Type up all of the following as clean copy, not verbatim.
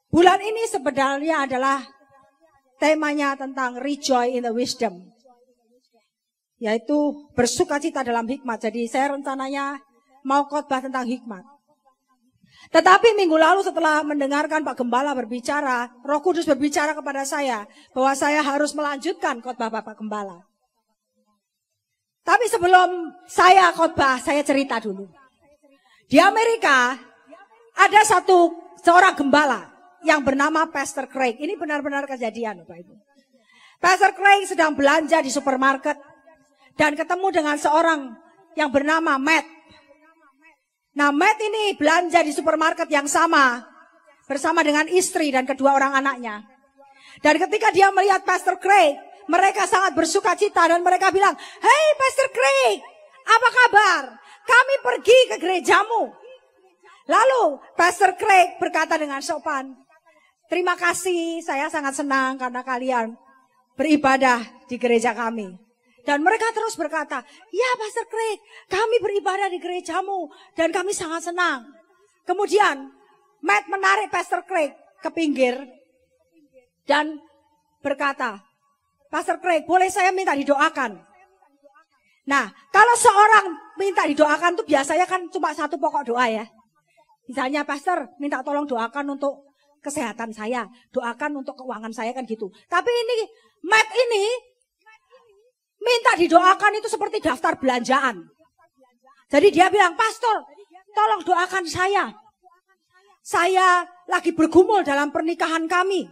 bulan ini sebenarnya adalah temanya tentang rejoice in the wisdom. Yaitu bersukacita dalam hikmat. Jadi saya rencananya mau khotbah tentang hikmat. Tetapi minggu lalu setelah mendengarkan Pak Gembala berbicara, Roh Kudus berbicara kepada saya bahwa saya harus melanjutkan khotbah Bapak Gembala. Tapi sebelum saya khotbah, saya cerita dulu. Di Amerika ada seorang gembala yang bernama Pastor Craig. Ini benar-benar kejadian, Bapak Ibu. Pastor Craig sedang belanja di supermarket dan ketemu dengan seorang yang bernama Matt. Nah, Matt ini belanja di supermarket yang sama bersama dengan istri dan kedua orang anaknya. Dan ketika dia melihat Pastor Craig, mereka sangat bersukacita dan mereka bilang, "Hey Pastor Craig, apa kabar? Kami pergi ke gerejamu." Lalu Pastor Craig berkata dengan sopan, "Terima kasih, saya sangat senang karena kalian beribadah di gereja kami." Dan mereka terus berkata, "Ya Pastor Craig, kami beribadah di gerejamu dan kami sangat senang." Kemudian Matt menarik Pastor Craig ke pinggir dan berkata, "Pastor Craig, boleh saya minta didoakan?" Nah, kalau seorang minta didoakan tuh biasanya kan cuma satu pokok doa ya. Misalnya, "Pastor, minta tolong doakan untuk kesehatan saya, doakan untuk keuangan saya," kan gitu. Tapi ini Matt ini minta didoakan itu seperti daftar belanjaan. Jadi dia bilang, "Pastor, tolong doakan saya. Saya lagi bergumul dalam pernikahan kami.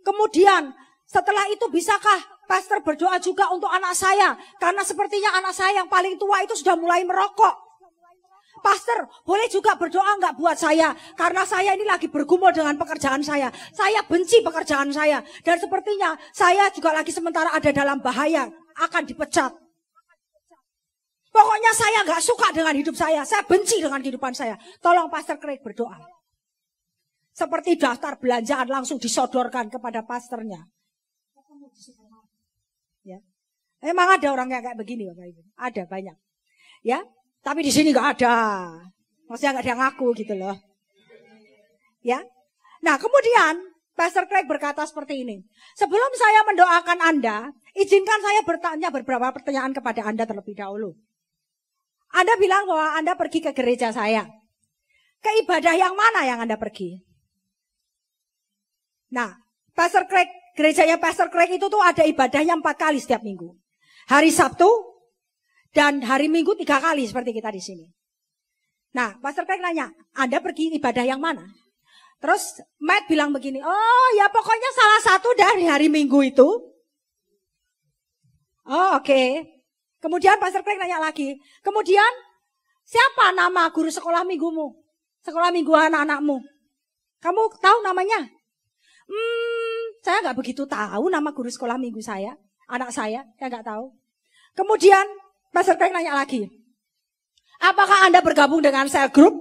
Kemudian setelah itu bisakah Pastor berdoa juga untuk anak saya? Karena sepertinya anak saya yang paling tua itu sudah mulai merokok. Pastor, boleh juga berdoa enggak buat saya? Karena saya ini lagi bergumul dengan pekerjaan saya. Saya benci pekerjaan saya. Dan sepertinya saya juga lagi sementara ada dalam bahaya. Akan dipecat. Pokoknya saya enggak suka dengan hidup saya. Saya benci dengan kehidupan saya. Tolong Pastor Craig berdoa." Seperti daftar belanjaan langsung disodorkan kepada pastornya. Ya. Emang ada orang yang kayak begini Bapak Ibu. Ada banyak. Ya. Tapi di sini nggak ada. Maksudnya nggak ada yang ngaku gitu loh. Ya. Nah kemudian Pastor Craig berkata seperti ini. "Sebelum saya mendoakan Anda, izinkan saya bertanya beberapa pertanyaan kepada Anda terlebih dahulu. Anda bilang bahwa Anda pergi ke gereja saya. Ke ibadah yang mana yang Anda pergi?" Nah, Pastor Craig, gerejanya Pastor Craig itu tuh ada ibadahnya 4 kali setiap minggu. Hari Sabtu dan hari Minggu 3 kali seperti kita di sini. Nah, Pastor Craig nanya, "Anda pergi ibadah yang mana?" Terus Matt bilang begini, "Oh ya pokoknya salah satu dari hari Minggu itu." Oh oke. Kemudian Pastor Craig nanya lagi, "Kemudian siapa nama guru sekolah minggumu? Sekolah minggu anak-anakmu? Kamu tahu namanya?" Saya nggak begitu tahu nama guru sekolah minggu saya, anak saya nggak tahu. Kemudian Pastor Craig nanya lagi, "Apakah Anda bergabung dengan cell group?"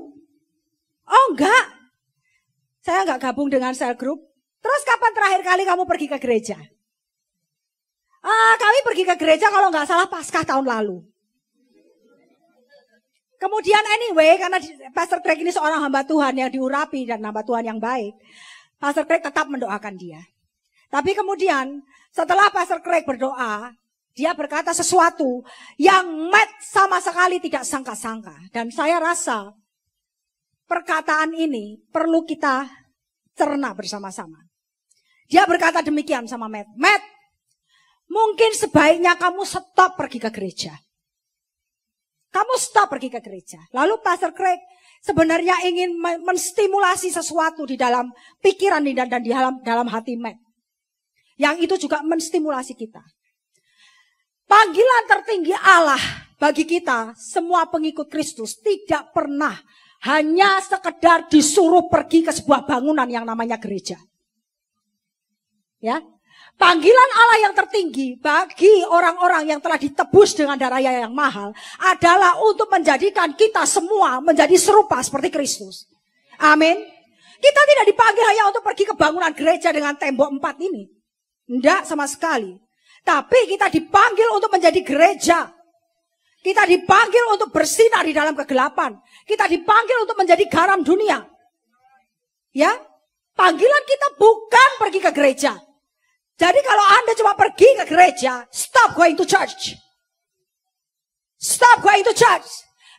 "Oh enggak, saya enggak gabung dengan cell group." "Terus kapan terakhir kali kamu pergi ke gereja?" "Kami pergi ke gereja kalau nggak salah Paskah tahun lalu." Kemudian anyway, karena Pastor Craig ini seorang hamba Tuhan yang diurapi dan hamba Tuhan yang baik, Pastor Craig tetap mendoakan dia. Tapi kemudian setelah Pastor Craig berdoa, dia berkata sesuatu yang Matt sama sekali tidak sangka-sangka. Dan saya rasa perkataan ini perlu kita cerna bersama-sama. Dia berkata demikian sama Matt. "Matt, mungkin sebaiknya kamu stop pergi ke gereja. Kamu stop pergi ke gereja." Lalu Pastor Craig sebenarnya ingin menstimulasi sesuatu di dalam pikiran dan di dalam hati Matt. Yang itu juga menstimulasi kita. Panggilan tertinggi Allah bagi kita, semua pengikut Kristus, tidak pernah hanya sekedar disuruh pergi ke sebuah bangunan yang namanya gereja. Ya, panggilan Allah yang tertinggi bagi orang-orang yang telah ditebus dengan darah yang mahal adalah untuk menjadikan kita semua menjadi serupa seperti Kristus. Amin. Kita tidak dipanggil hanya untuk pergi ke bangunan gereja dengan tembok 4 ini. Tidak sama sekali. Tapi kita dipanggil untuk menjadi gereja. Kita dipanggil untuk bersinar di dalam kegelapan. Kita dipanggil untuk menjadi garam dunia. Ya, Panggilan kita bukan pergi ke gereja. Jadi kalau Anda cuma pergi ke gereja, stop going to church. Stop going to church.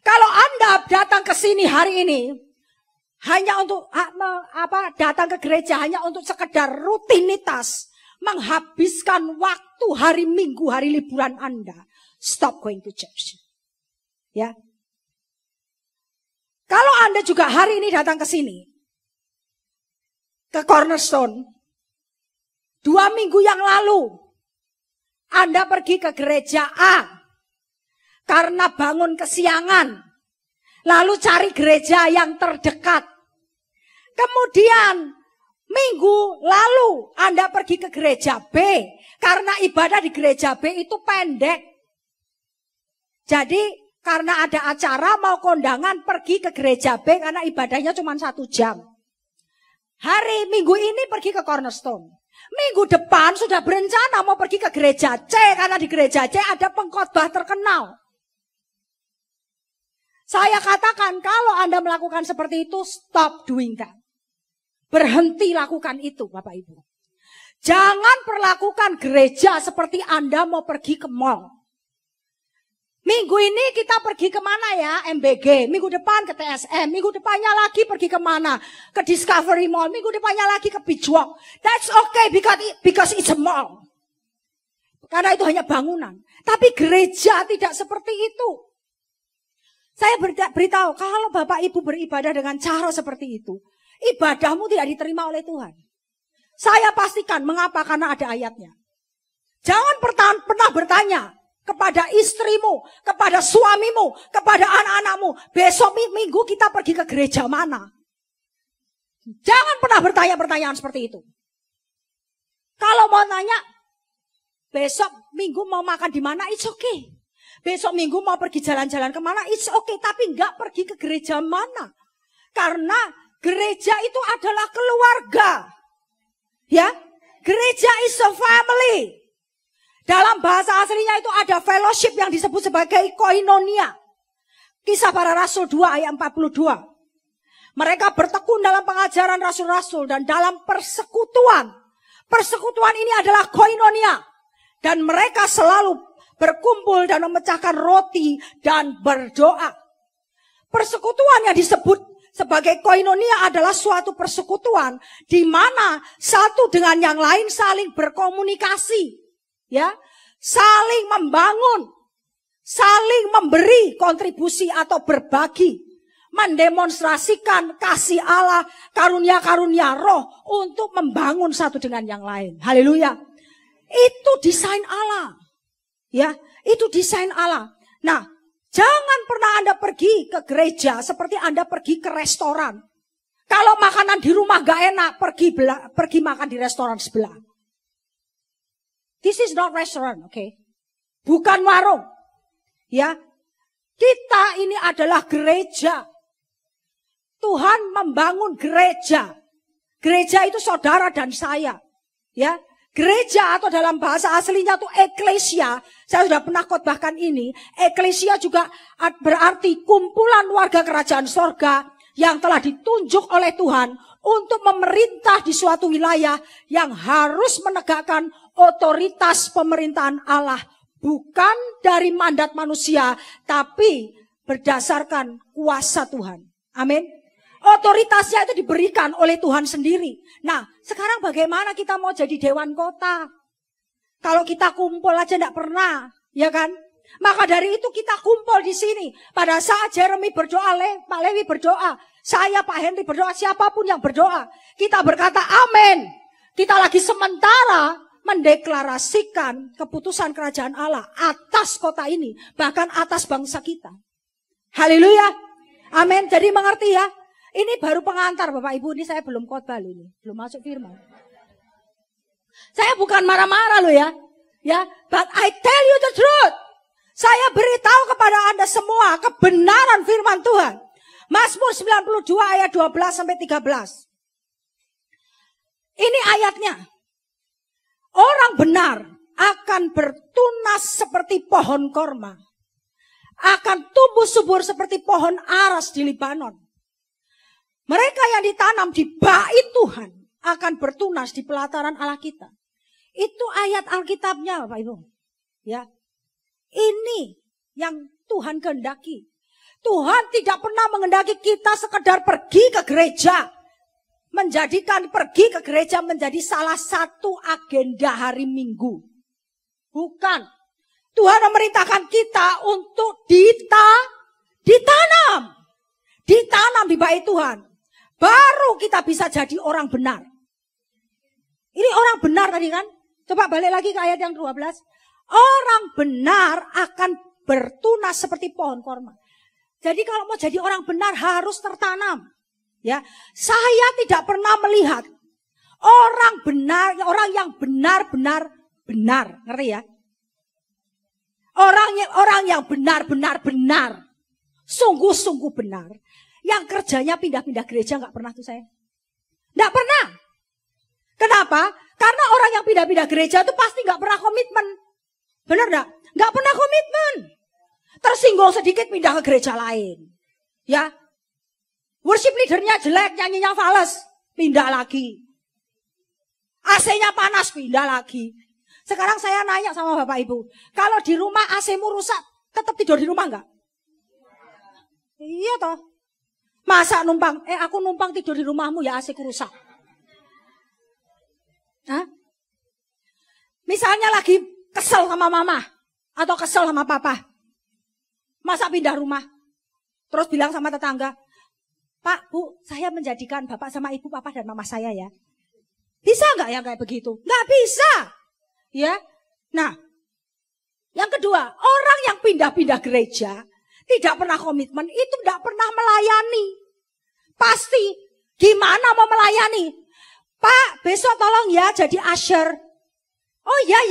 Kalau Anda datang ke sini hari ini, hanya untuk datang ke gereja hanya untuk sekedar rutinitas, menghabiskan waktu hari Minggu, hari liburan Anda, stop going to church. Ya. Kalau Anda juga hari ini datang ke sini, ke Cornerstone, 2 minggu yang lalu, Anda pergi ke gereja A, karena bangun kesiangan, lalu cari gereja yang terdekat. Kemudian, minggu lalu Anda pergi ke gereja B, karena ibadah di gereja B itu pendek. Jadi, karena ada acara mau kondangan pergi ke gereja B karena ibadahnya cuma 1 jam. Hari minggu ini pergi ke Cornerstone. Minggu depan sudah berencana mau pergi ke gereja C karena di gereja C ada pengkhotbah terkenal. Saya katakan kalau Anda melakukan seperti itu, stop doing that. Berhenti lakukan itu Bapak Ibu. Jangan perlakukan gereja seperti Anda mau pergi ke mall. Minggu ini kita pergi kemana ya? MBG. Minggu depan ke TSM. Minggu depannya lagi pergi kemana? Ke Discovery Mall. Minggu depannya lagi ke Beach Walk. That's okay because it's a mall. Karena itu hanya bangunan. Tapi gereja tidak seperti itu. Saya beritahu, kalau Bapak Ibu beribadah dengan cara seperti itu, ibadahmu tidak diterima oleh Tuhan. Saya pastikan mengapa, karena ada ayatnya. Jangan pernah bertanya kepada istrimu, kepada suamimu, kepada anak-anakmu, besok minggu kita pergi ke gereja mana. Jangan pernah bertanya pertanyaan seperti itu. Kalau mau tanya, besok minggu mau makan di mana, it's okay. Besok minggu mau pergi jalan-jalan kemana, it's okay. Tapi enggak pergi ke gereja mana. Karena gereja itu adalah keluarga. Ya, gereja is a family. Dalam bahasa aslinya itu ada fellowship yang disebut sebagai koinonia. Kisah Para Rasul 2 ayat 42. Mereka bertekun dalam pengajaran rasul-rasul dan dalam persekutuan. Persekutuan ini adalah koinonia. Dan mereka selalu berkumpul dan memecahkan roti dan berdoa. Persekutuan yang disebut sebagai koinonia adalah suatu persekutuan di mana satu dengan yang lain saling berkomunikasi, ya, saling membangun, saling memberi kontribusi atau berbagi, mendemonstrasikan kasih Allah, karunia-karunia roh untuk membangun satu dengan yang lain. Haleluya. Itu desain Allah. Ya, itu desain Allah. Nah, jangan pernah Anda pergi ke gereja seperti Anda pergi ke restoran. Kalau makanan di rumah gak enak, pergi makan di restoran sebelah. This is not restaurant, okay? Bukan warung. Ya, kita ini adalah gereja. Tuhan membangun gereja. Gereja itu saudara dan saya. Ya, gereja atau dalam bahasa aslinya itu eklesia. Saya sudah pernah khotbahkan ini. Eklesia juga berarti kumpulan warga kerajaan sorga yang telah ditunjuk oleh Tuhan untuk memerintah di suatu wilayah yang harus menegakkan otoritas pemerintahan Allah. Bukan dari mandat manusia, tapi berdasarkan kuasa Tuhan. Amin. Otoritasnya itu diberikan oleh Tuhan sendiri. Nah, sekarang bagaimana kita mau jadi dewan kota? Kalau kita kumpul aja enggak pernah, ya kan? Maka dari itu kita kumpul di sini. Pada saat Jeremy berdoa, Pak Lewi berdoa, saya, Pak Henry berdoa, siapapun yang berdoa, kita berkata amin. Kita lagi sementara mendeklarasikan keputusan kerajaan Allah atas kota ini, bahkan atas bangsa kita. Haleluya. Amin. Jadi mengerti ya? Ini baru pengantar Bapak Ibu, ini saya belum khotbah ini, belum masuk firman. Saya bukan marah-marah loh ya. Ya, but I tell you the truth. Saya beritahu kepada Anda semua kebenaran firman Tuhan. Mazmur 92 ayat 12 sampai 13. Ini ayatnya. Orang benar akan bertunas seperti pohon korma. Akan tumbuh subur seperti pohon aras di Libanon. Mereka yang ditanam di bait Tuhan akan bertunas di pelataran Allah kita. Itu ayat Alkitabnya, Bapak Ibu. Ya. Ini yang Tuhan kehendaki. Tuhan tidak pernah menghendaki kita sekedar pergi ke gereja. Menjadikan pergi ke gereja menjadi salah satu agenda hari Minggu. Bukan. Tuhan memerintahkan kita untuk ditanam. Ditanam di bait Tuhan. Baru kita bisa jadi orang benar. Ini orang benar tadi kan? Coba balik lagi ke ayat yang 12. Orang benar akan bertunas seperti pohon korma. Jadi kalau mau jadi orang benar harus tertanam. Ya, saya tidak pernah melihat orang benar, orang yang benar-benar benar, ngerti ya? Orang yang benar-benar benar, sungguh-sungguh benar, yang kerjanya pindah-pindah gereja nggak pernah tuh saya, nggak pernah. Kenapa? Karena orang yang pindah-pindah gereja itu pasti nggak pernah komitmen, benar nggak? Nggak pernah komitmen, tersinggung sedikit pindah ke gereja lain, ya. Worship leadernya jelek, nyanyinya fales, pindah lagi. AC-nya panas, pindah lagi. Sekarang saya nanya sama Bapak Ibu, kalau di rumah AC-mu rusak, tetap tidur di rumah enggak? Iya toh. Masa numpang, aku numpang tidur di rumahmu ya AC-ku rusak. Hah? Misalnya lagi kesel sama mama, atau kesel sama papa. Masa pindah rumah, terus bilang sama tetangga, Pak, Bu, saya menjadikan Bapak sama Ibu, Papa dan Mama saya ya. Bisa nggak ya kayak begitu? Nggak bisa. Ya. Nah, yang kedua, orang yang pindah-pindah gereja, tidak pernah komitmen, itu tidak pernah melayani. Pasti, gimana mau melayani? Pak, besok tolong ya jadi usher. Oh ya,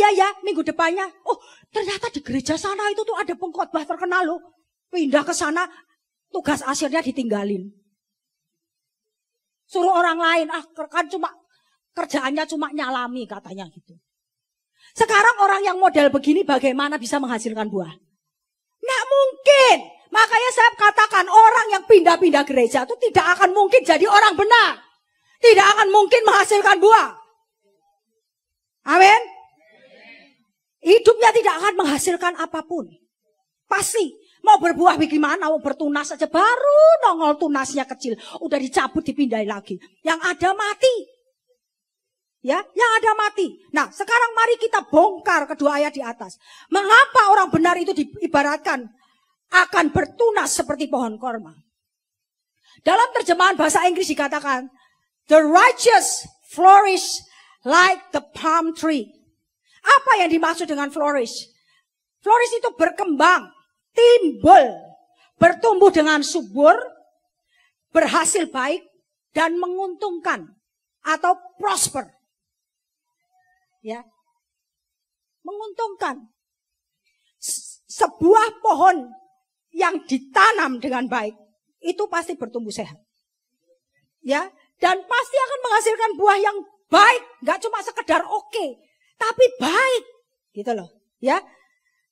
minggu depannya. Oh, ternyata di gereja sana itu tuh ada pengkhotbah terkenal loh. Pindah ke sana, tugas ushernya ditinggalin. Suruh orang lain, kan cuma kerjaannya cuma nyalami katanya gitu. Sekarang orang yang model begini bagaimana bisa menghasilkan buah? Nggak mungkin. Makanya saya katakan orang yang pindah-pindah gereja itu tidak akan mungkin jadi orang benar. Tidak akan mungkin menghasilkan buah. Amin. Hidupnya tidak akan menghasilkan apapun. Pasti. Mau berbuah bagaimana, mau bertunas saja baru nongol tunasnya kecil. Udah dicabut, dipindahin lagi. Yang ada mati. Ya, yang ada mati. Nah, sekarang mari kita bongkar kedua ayat di atas. Mengapa orang benar itu diibaratkan akan bertunas seperti pohon korma? Dalam terjemahan bahasa Inggris dikatakan, the righteous flourish like the palm tree. Apa yang dimaksud dengan flourish? Flourish itu berkembang, timbul, bertumbuh dengan subur, berhasil baik, dan menguntungkan atau prosper. Ya, menguntungkan. Sebuah pohon yang ditanam dengan baik itu pasti bertumbuh sehat. Ya, dan pasti akan menghasilkan buah yang baik, nggak cuma sekedar oke, tapi baik, gitu loh. Ya,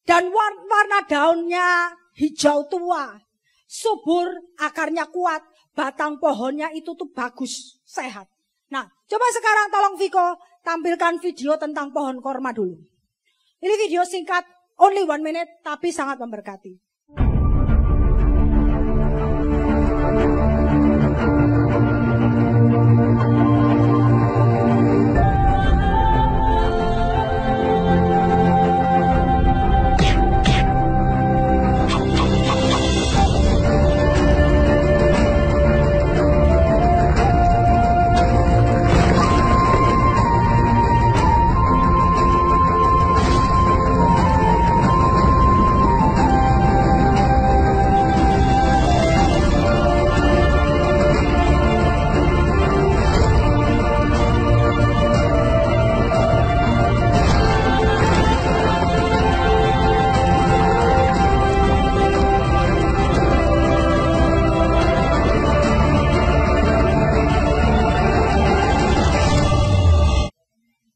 dan warna daunnya hijau tua, subur, akarnya kuat, batang pohonnya itu tuh bagus, sehat. Nah, coba sekarang tolong Viko tampilkan video tentang pohon korma dulu. Ini video singkat, only 1 minute, tapi sangat memberkati.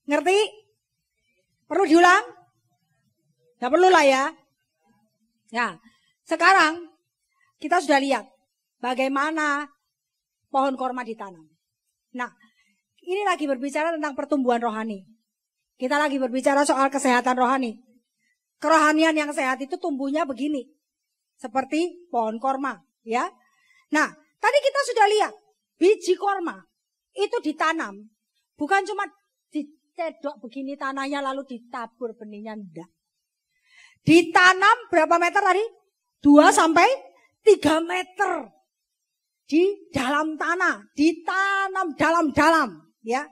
Ngerti? Perlu diulang? Gak perlu lah ya. Ya, sekarang kita sudah lihat bagaimana pohon korma ditanam. Nah, Ini lagi berbicara tentang pertumbuhan rohani. Kita lagi berbicara soal kesehatan rohani. Kerohanian yang sehat itu tumbuhnya begini. Seperti pohon korma, ya. Nah, tadi kita sudah lihat biji korma itu ditanam, bukan cuma dicedok begini tanahnya lalu ditabur benihnya, enggak. Ditanam berapa meter tadi? 2 sampai 3 meter di dalam tanah, ditanam dalam-dalam, ya.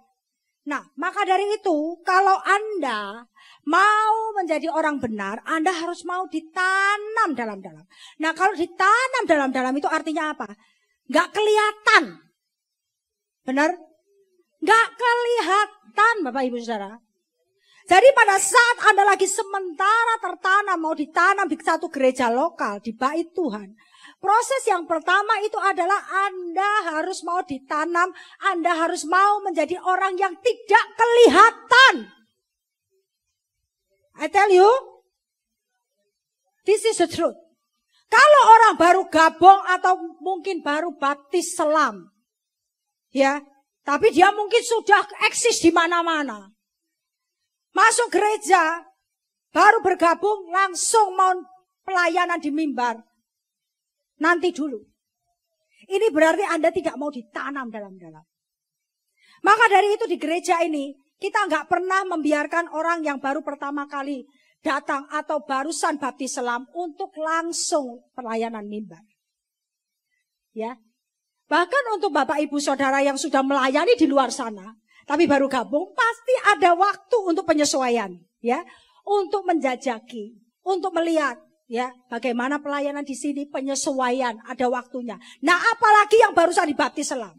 Nah, maka dari itu, kalau Anda mau menjadi orang benar, Anda harus mau ditanam dalam-dalam. Nah, kalau ditanam dalam-dalam itu artinya apa? Nggak kelihatan. Benar? Nggak kelihatan, Bapak Ibu Saudara. Jadi pada saat Anda lagi sementara tertanam, mau ditanam di satu gereja lokal, di bait Tuhan, proses yang pertama itu adalah Anda harus mau ditanam, Anda harus mau menjadi orang yang tidak kelihatan. I tell you, this is the truth. Kalau orang baru gabung atau mungkin baru baptis selam, ya, tapi dia mungkin sudah eksis di mana-mana. Masuk gereja, baru bergabung, langsung mau pelayanan di mimbar. Nanti dulu. Ini berarti Anda tidak mau ditanam dalam-dalam. Maka dari itu di gereja ini, kita nggak pernah membiarkan orang yang baru pertama kali datang atau barusan baptis selam untuk langsung pelayanan mimbar. Ya. Bahkan untuk Bapak Ibu Saudara yang sudah melayani di luar sana, tapi baru gabung, pasti ada waktu untuk penyesuaian, ya, untuk menjajaki, untuk melihat, ya, bagaimana pelayanan di sini, penyesuaian, ada waktunya. Nah, apalagi yang barusan dibaptis selam,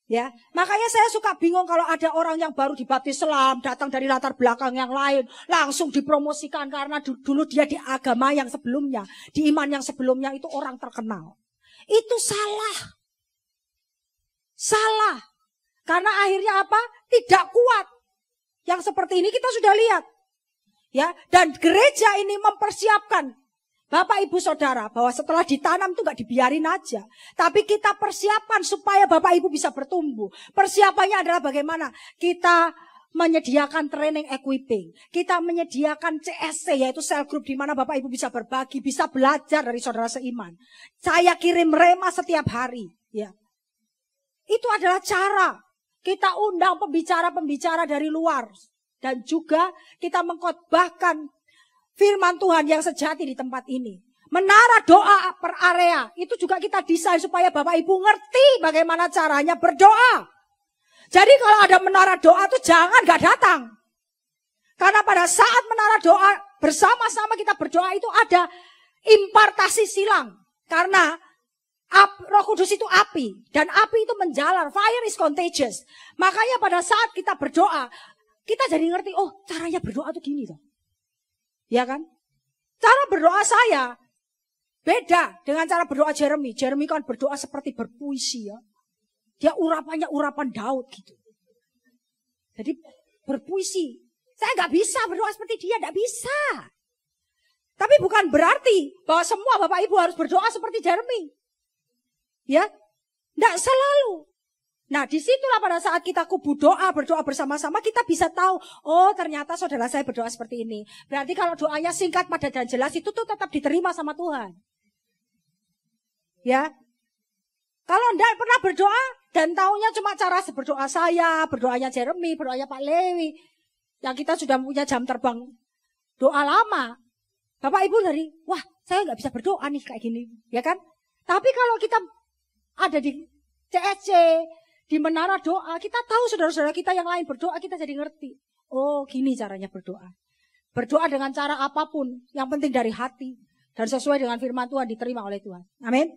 ya, makanya saya suka bingung kalau ada orang yang baru dibaptis selam, datang dari latar belakang yang lain, langsung dipromosikan karena dulu dia di agama yang sebelumnya, di iman yang sebelumnya itu orang terkenal. Itu salah. Salah. Karena akhirnya apa? Tidak kuat. Yang seperti ini kita sudah lihat. Ya, dan gereja ini mempersiapkan Bapak Ibu Saudara bahwa setelah ditanam itu gak dibiarin aja. Tapi kita persiapkan supaya Bapak Ibu bisa bertumbuh. Persiapannya adalah bagaimana? Kita menyediakan training equipping. Kita menyediakan CSC, yaitu cell group di mana Bapak Ibu bisa berbagi, bisa belajar dari saudara seiman. Saya kirim rema setiap hari, ya. Itu adalah cara. Kita undang pembicara-pembicara dari luar. Dan juga kita mengkhotbahkan firman Tuhan yang sejati di tempat ini. Menara doa per area. Itu juga kita desain supaya Bapak Ibu ngerti bagaimana caranya berdoa. Jadi kalau ada menara doa itu jangan gak datang. Karena pada saat menara doa bersama-sama kita berdoa itu ada impartasi silang. Karena Roh Kudus itu api. Dan api itu menjalar. Fire is contagious. Makanya pada saat kita berdoa, kita jadi ngerti, oh caranya berdoa tuh gini toh. Ya kan? Cara berdoa saya beda dengan cara berdoa Jeremy. Jeremy kan berdoa seperti berpuisi ya. Dia urapannya urapan Daud gitu. Jadi berpuisi. Saya gak bisa berdoa seperti dia, gak bisa. Tapi bukan berarti bahwa semua Bapak Ibu harus berdoa seperti Jeremy. Ya, tidak selalu. Nah, disitulah pada saat kita kubu doa, berdoa bersama-sama, kita bisa tahu, oh ternyata saudara saya berdoa seperti ini. Berarti kalau doanya singkat, padat dan jelas, itu tuh tetap diterima sama Tuhan. Ya, kalau tidak pernah berdoa, dan taunya cuma cara berdoa saya, berdoanya Jeremy, berdoanya Pak Lewi, yang kita sudah punya jam terbang doa lama. Bapak Ibu dari, wah saya nggak bisa berdoa nih kayak gini, ya kan? Tapi kalau kita ada di CSC, di menara doa, kita tahu saudara-saudara kita yang lain berdoa, kita jadi ngerti. Oh, gini caranya berdoa. Berdoa dengan cara apapun, yang penting dari hati. Dan sesuai dengan firman Tuhan, diterima oleh Tuhan. Amin.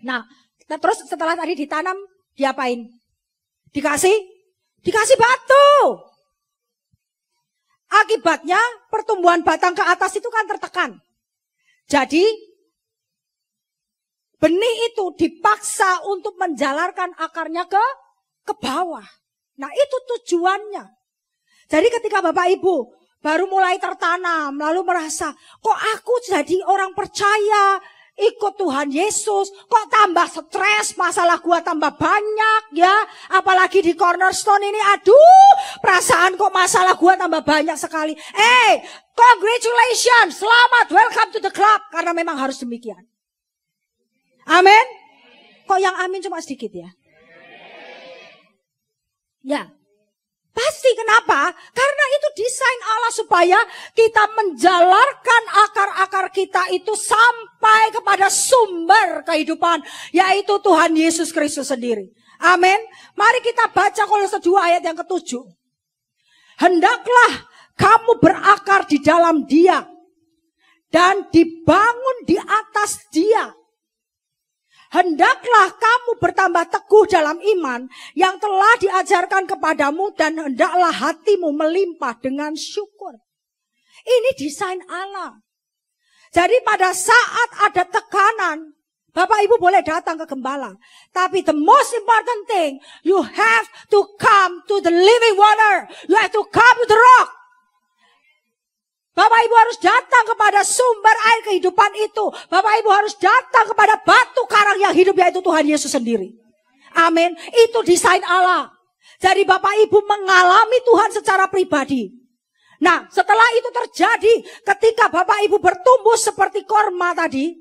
Nah, terus setelah tadi ditanam, diapain? Dikasih batu. Akibatnya, pertumbuhan batang ke atas itu kan tertekan. Jadi, benih itu dipaksa untuk menjalarkan akarnya ke bawah. Nah itu tujuannya. Jadi ketika Bapak Ibu baru mulai tertanam, lalu merasa, kok aku jadi orang percaya, ikut Tuhan Yesus, kok tambah stres, masalah gua tambah banyak ya. Apalagi di Cornerstone ini, aduh, perasaan kok masalah gua tambah banyak sekali. Congratulations, selamat, welcome to the club. Karena memang harus demikian. Amin. Kok yang amin cuma sedikit ya? Ya. Pasti, kenapa? Karena itu desain Allah supaya kita menjalarkan akar-akar kita itu sampai kepada sumber kehidupan, yaitu Tuhan Yesus Kristus sendiri. Amin. Mari kita baca Kolose 2 ayat yang ke-7. Hendaklah kamu berakar di dalam Dia dan dibangun di atas Dia. Hendaklah kamu bertambah teguh dalam iman yang telah diajarkan kepadamu dan hendaklah hatimu melimpah dengan syukur. Ini desain Allah. Jadi pada saat ada tekanan, Bapak Ibu boleh datang ke gembala. Tapi the most important thing, you have to come to the living water. You have to come to the rock. Bapak Ibu harus datang kepada sumber air kehidupan itu. Bapak Ibu harus datang kepada batu karang yang hidup, yaitu Tuhan Yesus sendiri. Amin. Itu desain Allah. Jadi Bapak Ibu mengalami Tuhan secara pribadi. Nah, setelah itu terjadi ketika Bapak Ibu bertumbuh seperti korma tadi,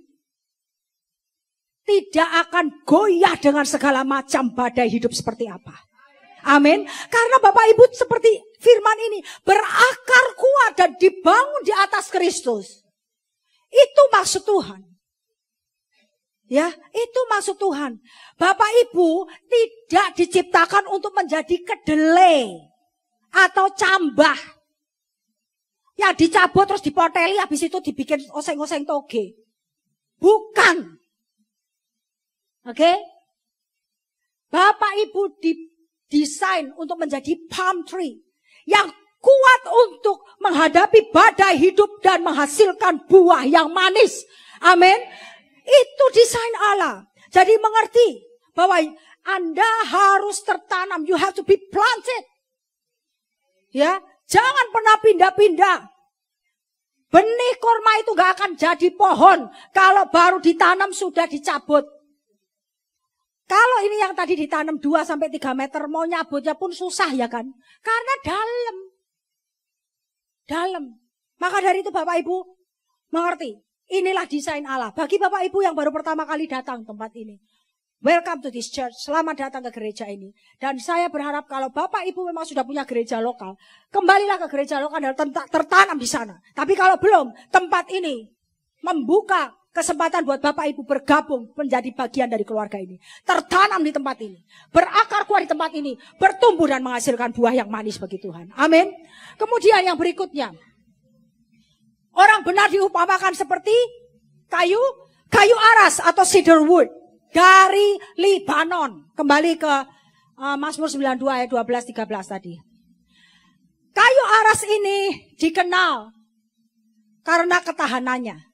tidak akan goyah dengan segala macam badai hidup seperti apa. Amin. Karena Bapak Ibu seperti firman ini berakar kuat dan dibangun di atas Kristus. Itu maksud Tuhan. Ya, itu maksud Tuhan. Bapak Ibu tidak diciptakan untuk menjadi kedelai atau cambah. Ya, dicabut terus dipoteli, habis itu dibikin oseng-oseng toge. Bukan. Oke? Bapak Ibu didesain untuk menjadi palm tree yang kuat untuk menghadapi badai hidup dan menghasilkan buah yang manis. Amin. Itu desain Allah. Jadi mengerti bahwa Anda harus tertanam. You have to be planted. Ya, jangan pernah pindah-pindah. Benih korma itu gak akan jadi pohon kalau baru ditanam sudah dicabut. Kalau ini yang tadi ditanam 2-3 meter, mau nyabutnya pun susah ya kan? Karena dalam. Maka dari itu Bapak Ibu mengerti, inilah desain Allah. Bagi Bapak Ibu yang baru pertama kali datang tempat ini, welcome to this church, selamat datang ke gereja ini. Dan saya berharap kalau Bapak Ibu memang sudah punya gereja lokal, kembalilah ke gereja lokal dan tertanam di sana. Tapi kalau belum, tempat ini membuka kesempatan buat Bapak Ibu bergabung menjadi bagian dari keluarga ini. Tertanam di tempat ini. Berakar kuat di tempat ini. Bertumbuh dan menghasilkan buah yang manis bagi Tuhan. Amin. Kemudian yang berikutnya. Orang benar diumpamakan seperti kayu aras atau cedar wood. Dari Libanon. Kembali ke Mazmur 92 ayat 12-13 tadi. Kayu aras ini dikenal karena ketahanannya.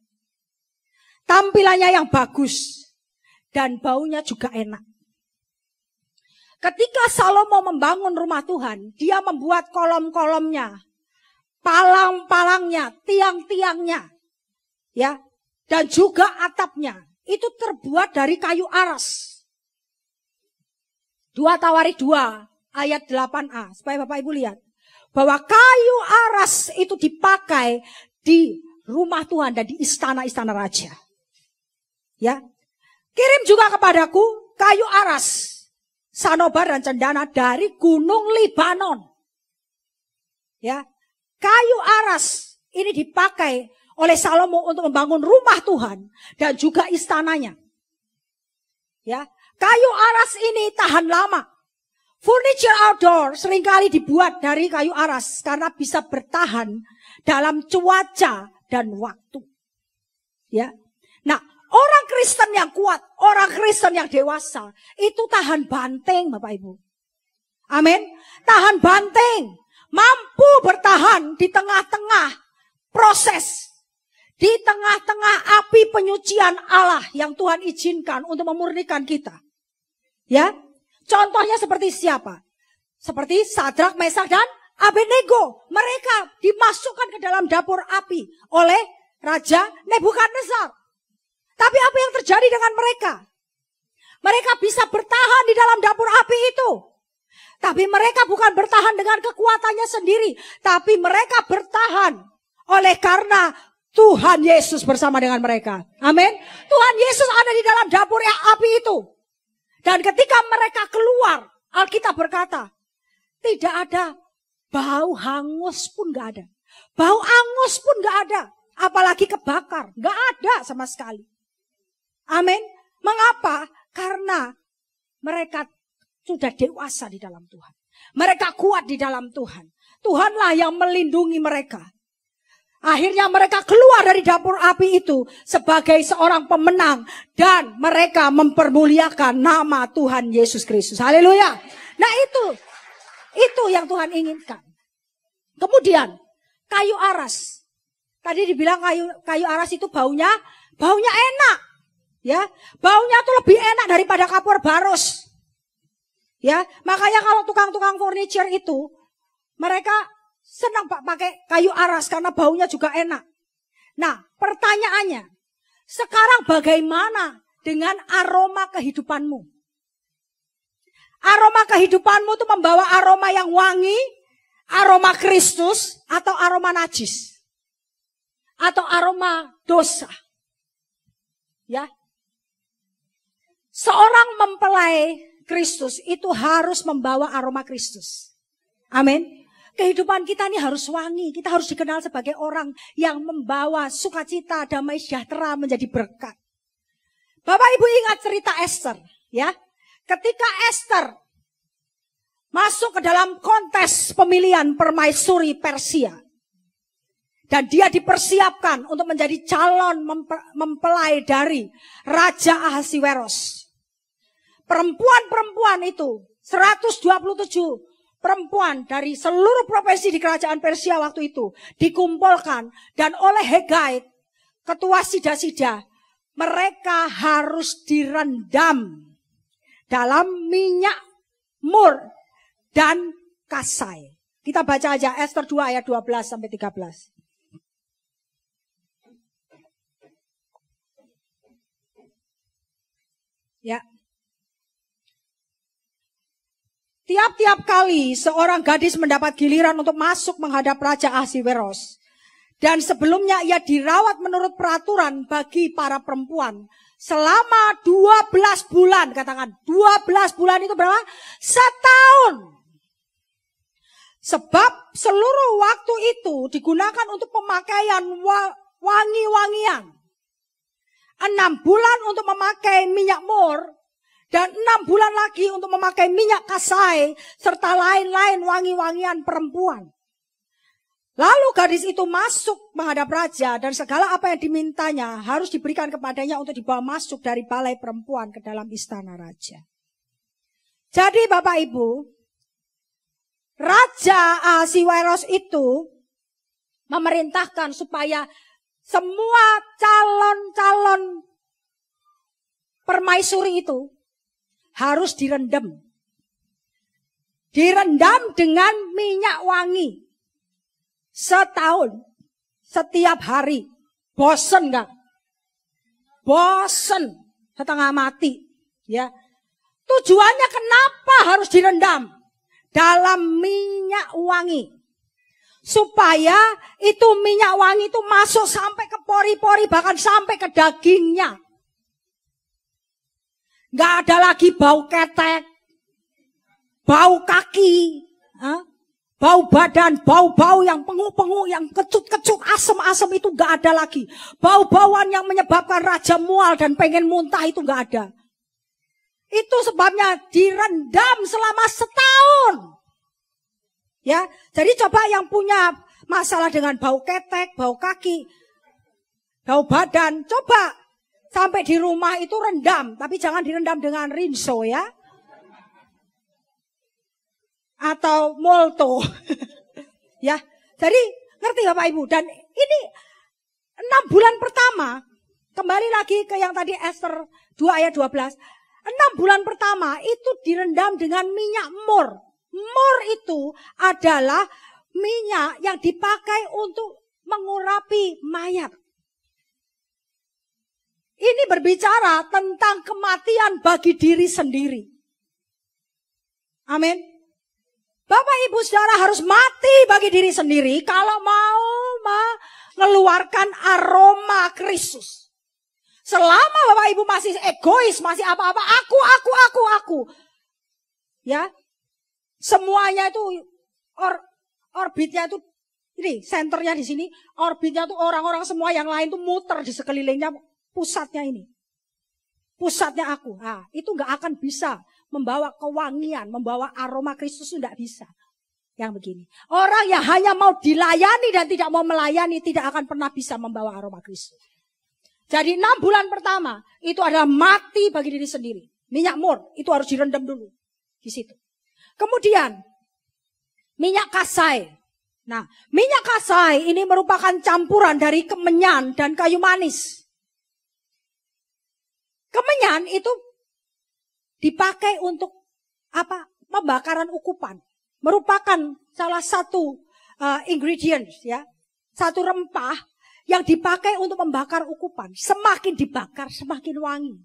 Tampilannya yang bagus dan baunya juga enak. Ketika Salomo membangun rumah Tuhan, dia membuat kolom-kolomnya, palang-palangnya, tiang-tiangnya, ya, dan juga atapnya itu terbuat dari kayu aras. 2 Tawari 2 ayat 8a, supaya Bapak Ibu lihat bahwa kayu aras itu dipakai di rumah Tuhan dan di istana-istana raja. Ya, kirim juga kepadaku kayu aras, sanobar dan cendana dari gunung Libanon. Ya, kayu aras ini dipakai oleh Salomo untuk membangun rumah Tuhan dan juga istananya. Ya, kayu aras ini tahan lama. Furniture outdoor seringkali dibuat dari kayu aras karena bisa bertahan dalam cuaca dan waktu. Ya, nah. Orang Kristen yang kuat, orang Kristen yang dewasa, itu tahan banting Bapak Ibu. Amin. Tahan banting. Mampu bertahan di tengah-tengah proses. Di tengah-tengah api penyucian Allah yang Tuhan izinkan untuk memurnikan kita. Ya. Contohnya seperti siapa? Seperti Sadrak, Mesak, dan Abednego. Mereka dimasukkan ke dalam dapur api oleh Raja Nebukadnezar. Tapi apa yang terjadi dengan mereka? Mereka bisa bertahan di dalam dapur api itu. Tapi mereka bukan bertahan dengan kekuatannya sendiri. Tapi mereka bertahan oleh karena Tuhan Yesus bersama dengan mereka. Amin. Tuhan Yesus ada di dalam dapur api itu. Dan ketika mereka keluar, Alkitab berkata, tidak ada bau hangus pun gak ada. Bau angus pun gak ada. Apalagi kebakar. Gak ada sama sekali. Amin. Mengapa? Karena mereka sudah dewasa di dalam Tuhan. Mereka kuat di dalam Tuhan. Tuhanlah yang melindungi mereka. Akhirnya mereka keluar dari dapur api itu sebagai seorang pemenang. Dan mereka mempermuliakan nama Tuhan Yesus Kristus. Haleluya. Nah itu yang Tuhan inginkan. Kemudian kayu aras. Tadi dibilang kayu aras itu baunya enak. Ya, baunya tuh lebih enak daripada kapur barus. Ya, makanya kalau tukang-tukang furniture itu mereka senang pakai kayu aras karena baunya juga enak. Nah, pertanyaannya, sekarang bagaimana dengan aroma kehidupanmu? Aroma kehidupanmu itu membawa aroma yang wangi, aroma Kristus, atau aroma najis, atau aroma dosa. Ya. Seorang mempelai Kristus itu harus membawa aroma Kristus. Amin. Kehidupan kita ini harus wangi. Kita harus dikenal sebagai orang yang membawa sukacita, damai sejahtera menjadi berkat. Bapak Ibu ingat cerita Esther, ya? Ketika Esther masuk ke dalam kontes pemilihan permaisuri Persia. Dan dia dipersiapkan untuk menjadi calon mempelai dari Raja Ahasiweros. Perempuan-perempuan itu, 127 perempuan dari seluruh provinsi di kerajaan Persia waktu itu dikumpulkan. Dan oleh Hegai, ketua sida-sida, mereka harus direndam dalam minyak mur dan kasai. Kita baca aja Esther 2 ayat 12 sampai 13. Ya. Tiap-tiap kali seorang gadis mendapat giliran untuk masuk menghadap Raja Ahasiweros. Dan sebelumnya ia dirawat menurut peraturan bagi para perempuan. Selama 12 bulan, katakan 12 bulan itu berapa? Setahun. Sebab seluruh waktu itu digunakan untuk pemakaian wangi-wangian. 6 bulan untuk memakai minyak mur. Dan 6 bulan lagi untuk memakai minyak kasai. Serta lain-lain wangi-wangian perempuan. Lalu gadis itu masuk menghadap raja. Dan segala apa yang dimintanya harus diberikan kepadanya untuk dibawa masuk dari balai perempuan ke dalam istana raja. Jadi Bapak Ibu, Raja Ahasiweros itu memerintahkan supaya semua calon-calon permaisuri itu harus direndam. Direndam dengan minyak wangi. Setahun. Setiap hari. Bosen gak? Bosen. Setengah mati. Ya. Tujuannya kenapa harus direndam? Dalam minyak wangi. Supaya itu minyak wangi itu masuk sampai ke pori-pori. Bahkan sampai ke dagingnya. Gak ada lagi bau ketek, bau kaki, bau badan, bau-bau yang pengu-pengu, yang kecut-kecut, asem-asem itu gak ada lagi. Bau-bauan yang menyebabkan raja mual dan pengen muntah itu gak ada. Itu sebabnya direndam selama setahun. Ya, jadi coba yang punya masalah dengan bau ketek, bau kaki, bau badan, coba. Sampai di rumah itu rendam. Tapi jangan direndam dengan rinso ya. Atau molto. Ya. Jadi ngerti Bapak Ibu. Dan ini 6 bulan pertama. Kembali lagi ke yang tadi Esther 2 ayat 12. 6 bulan pertama itu direndam dengan minyak mur. Mur itu adalah minyak yang dipakai untuk mengurapi mayat. Ini berbicara tentang kematian bagi diri sendiri. Amin. Bapak Ibu Saudara harus mati bagi diri sendiri kalau mau mengeluarkan aroma Kristus. Selama Bapak Ibu masih egois, masih apa-apa, aku. Ya. Semuanya itu orbitnya itu ini senternya di sini, orbitnya itu orang-orang semua yang lain itu muter di sekelilingnya, pusatnya ini. Pusatnya aku. Nah, itu enggak akan bisa membawa kewangian, membawa aroma Kristus, enggak bisa. Yang begini. Orang yang hanya mau dilayani dan tidak mau melayani tidak akan pernah bisa membawa aroma Kristus. Jadi 6 bulan pertama itu adalah mati bagi diri sendiri. Minyak mur itu harus direndam dulu di situ. Kemudian minyak kasai. Nah, minyak kasai ini merupakan campuran dari kemenyan dan kayu manis. Kemenyan itu dipakai untuk apa? Pembakaran ukupan. Merupakan salah satu ingredients ya. Satu rempah yang dipakai untuk membakar ukupan. Semakin dibakar semakin wangi.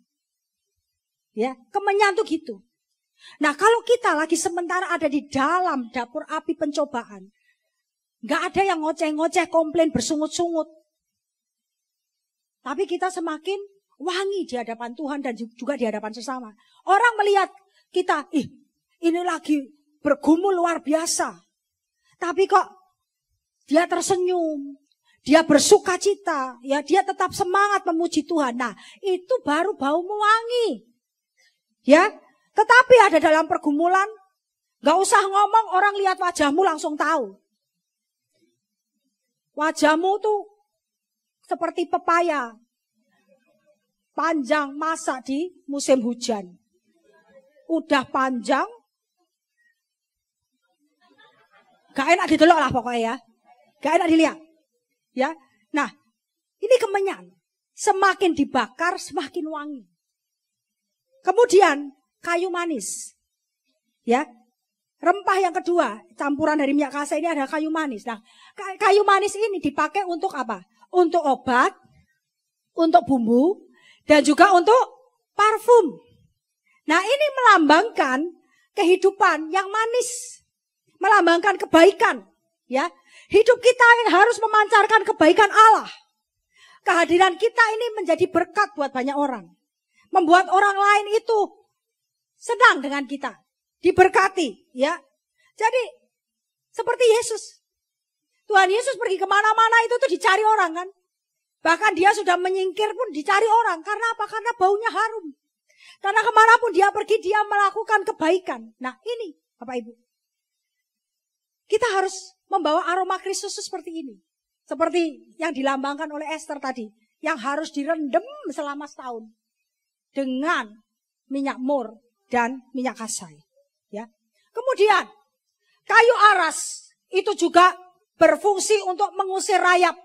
Ya, kemenyan tuh gitu. Nah, kalau kita lagi sementara ada di dalam dapur api pencobaan, nggak ada yang ngoceh-ngoceh, komplain, bersungut-sungut. Tapi kita semakin wangi di hadapan Tuhan dan juga di hadapan sesama. Orang melihat kita, ini lagi bergumul luar biasa. Tapi kok dia tersenyum, dia bersuka cita, ya dia tetap semangat memuji Tuhan. Nah, itu baru baumu wangi. Ya, tetapi ada dalam pergumulan, nggak usah ngomong, orang lihat wajahmu langsung tahu. Wajahmu tuh seperti pepaya. Panjang masa di musim hujan. Udah panjang. Gak enak didelok lah pokoknya ya. Gak enak dilihat. Ya. Nah, ini kemenyan. Semakin dibakar semakin wangi. Kemudian kayu manis. Ya. Rempah yang kedua, campuran dari minyak kasai ini ada kayu manis. Nah, kayu manis ini dipakai untuk apa? Untuk obat, untuk bumbu, dan juga untuk parfum. Nah, ini melambangkan kehidupan yang manis. Melambangkan kebaikan. Ya, hidup kita harus memancarkan kebaikan Allah. Kehadiran kita ini menjadi berkat buat banyak orang. Membuat orang lain itu senang dengan kita. Diberkati, ya. Jadi, seperti Yesus. Tuhan Yesus pergi kemana-mana itu tuh dicari orang kan. Bahkan dia sudah menyingkir pun dicari orang. Karena apa? Karena baunya harum. Karena kemanapun dia pergi, dia melakukan kebaikan. Nah ini, Bapak Ibu. Kita harus membawa aroma Kristus seperti ini. Seperti yang dilambangkan oleh Esther tadi. Yang harus direndam selama setahun. Dengan minyak mur dan minyak kasai. Ya. Kemudian kayu aras itu juga berfungsi untuk mengusir rayap.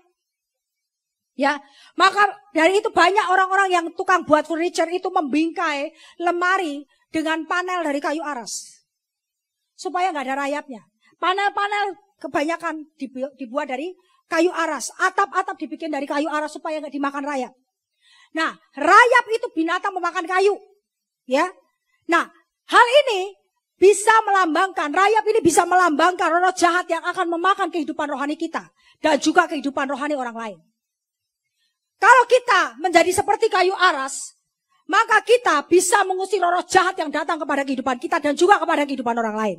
Ya, maka dari itu banyak orang-orang yang tukang buat furniture itu membingkai lemari dengan panel dari kayu aras. Supaya nggak ada rayapnya. Panel-panel kebanyakan dibuat dari kayu aras. Atap-atap dibikin dari kayu aras supaya nggak dimakan rayap. Nah, rayap itu binatang memakan kayu. Ya. Nah, hal ini bisa melambangkan, rayap ini bisa melambangkan roh jahat yang akan memakan kehidupan rohani kita. Dan juga kehidupan rohani orang lain. Kalau kita menjadi seperti kayu aras, maka kita bisa mengusir roh jahat yang datang kepada kehidupan kita dan juga kepada kehidupan orang lain.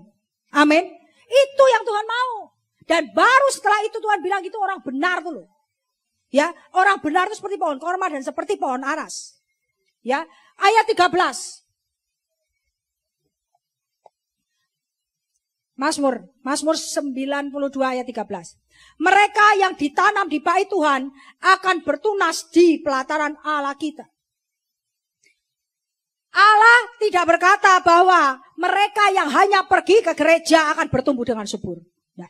Amin. Itu yang Tuhan mau. Dan baru setelah itu Tuhan bilang itu orang benar tuh loh. Ya, orang benar itu seperti pohon korma dan seperti pohon aras. Ya, ayat 13. Mazmur 92 ayat 13. Mereka yang ditanam di bait Tuhan akan bertunas di pelataran Allah kita. Allah tidak berkata bahwa mereka yang hanya pergi ke gereja akan bertumbuh dengan subur. Ya.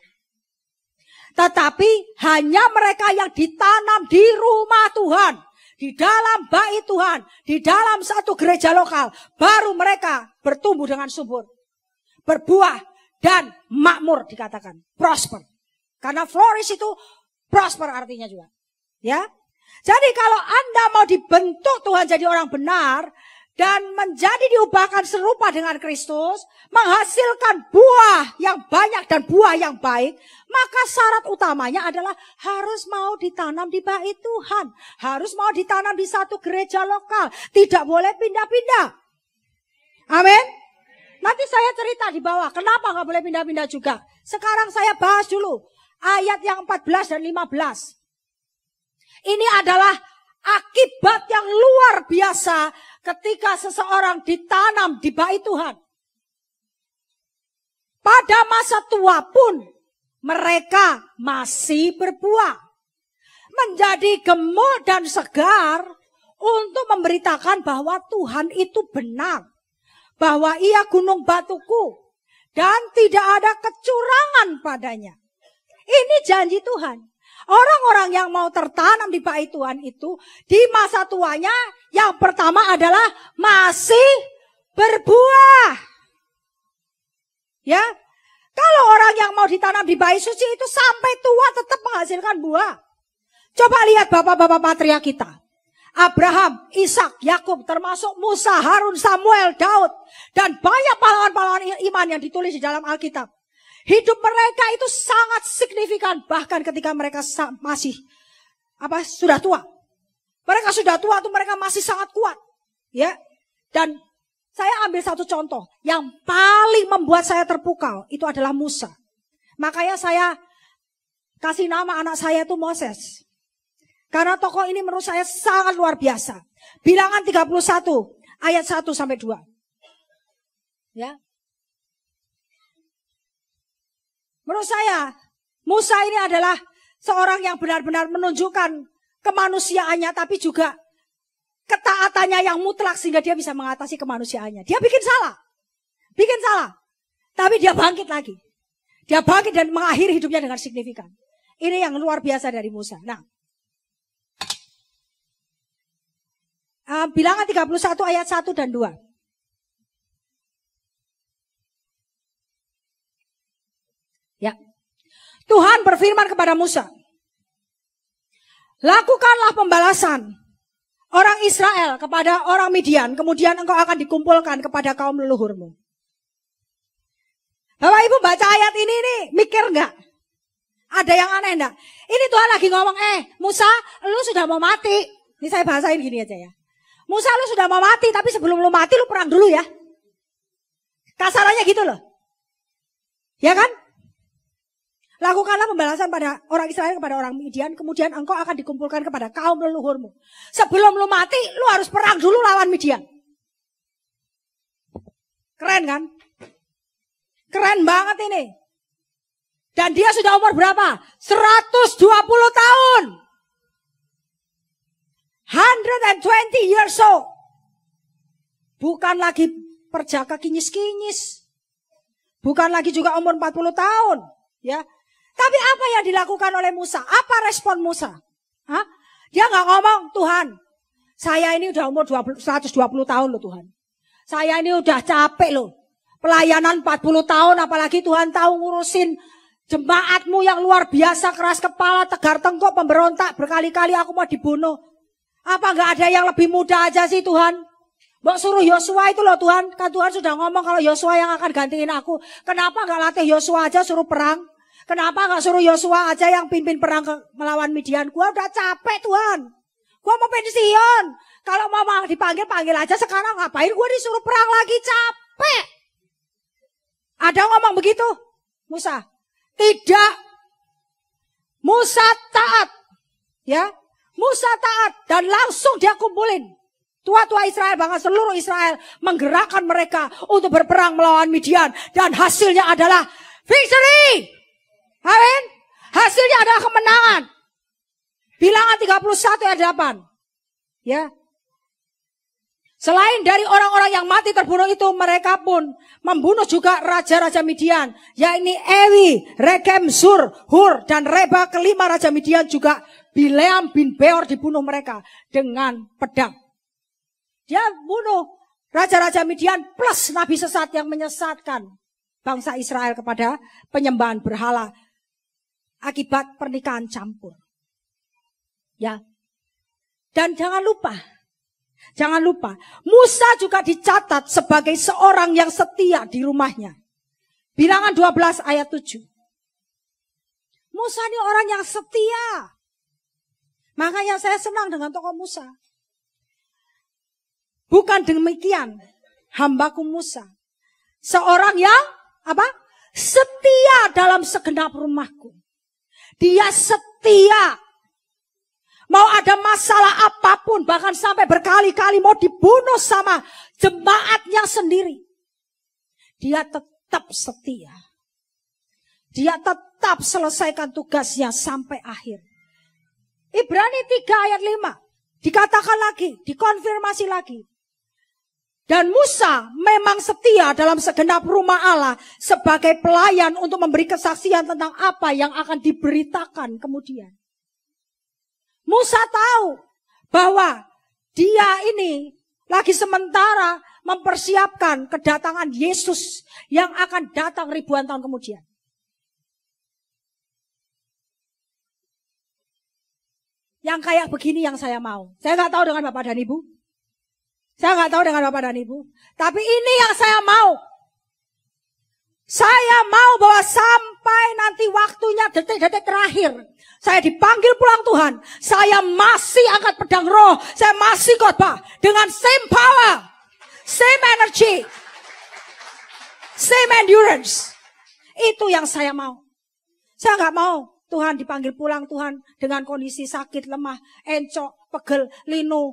Tetapi hanya mereka yang ditanam di rumah Tuhan, di dalam bait Tuhan, di dalam satu gereja lokal, baru mereka bertumbuh dengan subur. Berbuah dan makmur dikatakan, prosper. Karena flourish itu prosper artinya juga. Ya. Jadi kalau Anda mau dibentuk Tuhan jadi orang benar dan menjadi diubahkan serupa dengan Kristus, menghasilkan buah yang banyak dan buah yang baik, maka syarat utamanya adalah harus mau ditanam di bait Tuhan, harus mau ditanam di satu gereja lokal, tidak boleh pindah-pindah. Amin. Nanti saya cerita di bawah kenapa nggak boleh pindah-pindah juga. Sekarang saya bahas dulu ayat yang 14 dan 15. Ini adalah akibat yang luar biasa ketika seseorang ditanam di bait Tuhan. Pada masa tua pun mereka masih berbuah, menjadi gemuk dan segar untuk memberitakan bahwa Tuhan itu benar, bahwa Ia gunung batuku dan tidak ada kecurangan padanya. Ini janji Tuhan. Orang-orang yang mau tertanam di bait Tuhan itu di masa tuanya yang pertama adalah masih berbuah. Ya, kalau orang yang mau ditanam di bait suci itu sampai tua tetap menghasilkan buah. Coba lihat bapak-bapak patria kita. Abraham, Ishak, Yakub, termasuk Musa, Harun, Samuel, Daud, dan banyak pahlawan-pahlawan iman yang ditulis di dalam Alkitab. Hidup mereka itu sangat signifikan, bahkan ketika mereka masih sudah tua. Mereka sudah tua tuh mereka masih sangat kuat, ya. Dan saya ambil satu contoh yang paling membuat saya terpukau itu adalah Musa. Makanya saya kasih nama anak saya itu Moses. Karena tokoh ini menurut saya sangat luar biasa. Bilangan 31 ayat 1 sampai 2. Ya. Menurut saya, Musa ini adalah seorang yang benar-benar menunjukkan kemanusiaannya, tapi juga ketaatannya yang mutlak sehingga dia bisa mengatasi kemanusiaannya. Dia bikin salah, tapi dia bangkit lagi. Dia bangkit dan mengakhiri hidupnya dengan signifikan. Ini yang luar biasa dari Musa. Nah, Bilangan 31 ayat 1 dan 2. Ya. Tuhan berfirman kepada Musa, lakukanlah pembalasan orang Israel kepada orang Midian, kemudian engkau akan dikumpulkan kepada kaum leluhurmu. Bapak Ibu baca ayat ini nih, mikir enggak? Ada yang aneh enggak? Ini Tuhan lagi ngomong, Musa, lu sudah mau mati. Ini saya bahasain gini aja ya. Musa, lu sudah mau mati, tapi sebelum lu mati lu perang dulu ya. Kasarannya gitu loh. Ya kan? Lakukanlah pembalasan pada orang Israel kepada orang Midian, kemudian engkau akan dikumpulkan kepada kaum leluhurmu. Sebelum lu mati, lu harus perang dulu lawan Midian. Keren kan? Keren banget ini. Dan dia sudah umur berapa? 120 tahun. 120 years old. Bukan lagi perjaka kinyis-kinyis. Bukan lagi juga umur 40 tahun. Ya. Tapi apa yang dilakukan oleh Musa? Apa respon Musa? Hah? Dia nggak ngomong, Tuhan, saya ini udah umur 120 tahun loh Tuhan. Saya ini udah capek loh. Pelayanan 40 tahun, apalagi Tuhan tahu ngurusin jemaatmu yang luar biasa, keras kepala, tegar tengkuk, pemberontak, berkali-kali aku mau dibunuh. Apa nggak ada yang lebih muda aja sih Tuhan? Mbok suruh Yosua itu loh Tuhan. Kan Tuhan sudah ngomong kalau Yosua yang akan gantiin aku. Kenapa nggak latih Yosua aja suruh perang? Kenapa nggak suruh Yosua aja yang pimpin perang melawan Midian? Gua udah capek Tuhan. Gua mau pensiun. Kalau mau dipanggil, panggil aja sekarang. Ngapain gua disuruh perang lagi? Capek. Ada ngomong begitu? Musa? Tidak. Musa taat. Ya. Musa taat. Dan langsung dia kumpulin tua-tua Israel, bahkan seluruh Israel. Menggerakkan mereka untuk berperang melawan Midian. Dan hasilnya adalah victory. Amin. Hasilnya adalah kemenangan. Bilangan 31 ayat 8. Ya. Selain dari orang-orang yang mati terbunuh itu, mereka pun membunuh juga raja-raja Midian, yakni Ewi, Rekem, Sur, Hur, dan Reba. Kelima raja Midian juga Bileam bin Beor dibunuh mereka dengan pedang. Dia bunuh raja-raja Midian plus nabi sesat yang menyesatkan bangsa Israel kepada penyembahan berhala akibat pernikahan campur. Ya. Dan jangan lupa, Musa juga dicatat sebagai seorang yang setia di rumahnya. Bilangan 12 ayat 7. Musa ini orang yang setia. Makanya saya senang dengan tokoh Musa. Bukan demikian, hambaku Musa. Seorang yang setia dalam segenap rumahku. Dia setia. Mau ada masalah apapun, bahkan sampai berkali-kali mau dibunuh sama jemaatnya sendiri. Dia tetap setia. Dia tetap selesaikan tugasnya sampai akhir. Ibrani 3 ayat 5. Dikatakan lagi, dikonfirmasi lagi. Dan Musa memang setia dalam segenap rumah Allah sebagai pelayan untuk memberi kesaksian tentang apa yang akan diberitakan kemudian. Musa tahu bahwa dia ini lagi sementara mempersiapkan kedatangan Yesus yang akan datang ribuan tahun kemudian. Yang kayak begini yang saya mau. Saya nggak tahu dengan Bapak dan Ibu. Tapi ini yang saya mau. Saya mau bahwa sampai nanti waktunya detik-detik terakhir. Saya dipanggil pulang Tuhan. Saya masih angkat pedang roh. Saya masih khotbah dengan same power. Same energy. Same endurance. Itu yang saya mau. Saya nggak mau Tuhan dipanggil pulang Tuhan dengan kondisi sakit, lemah, encok, pegel, linu.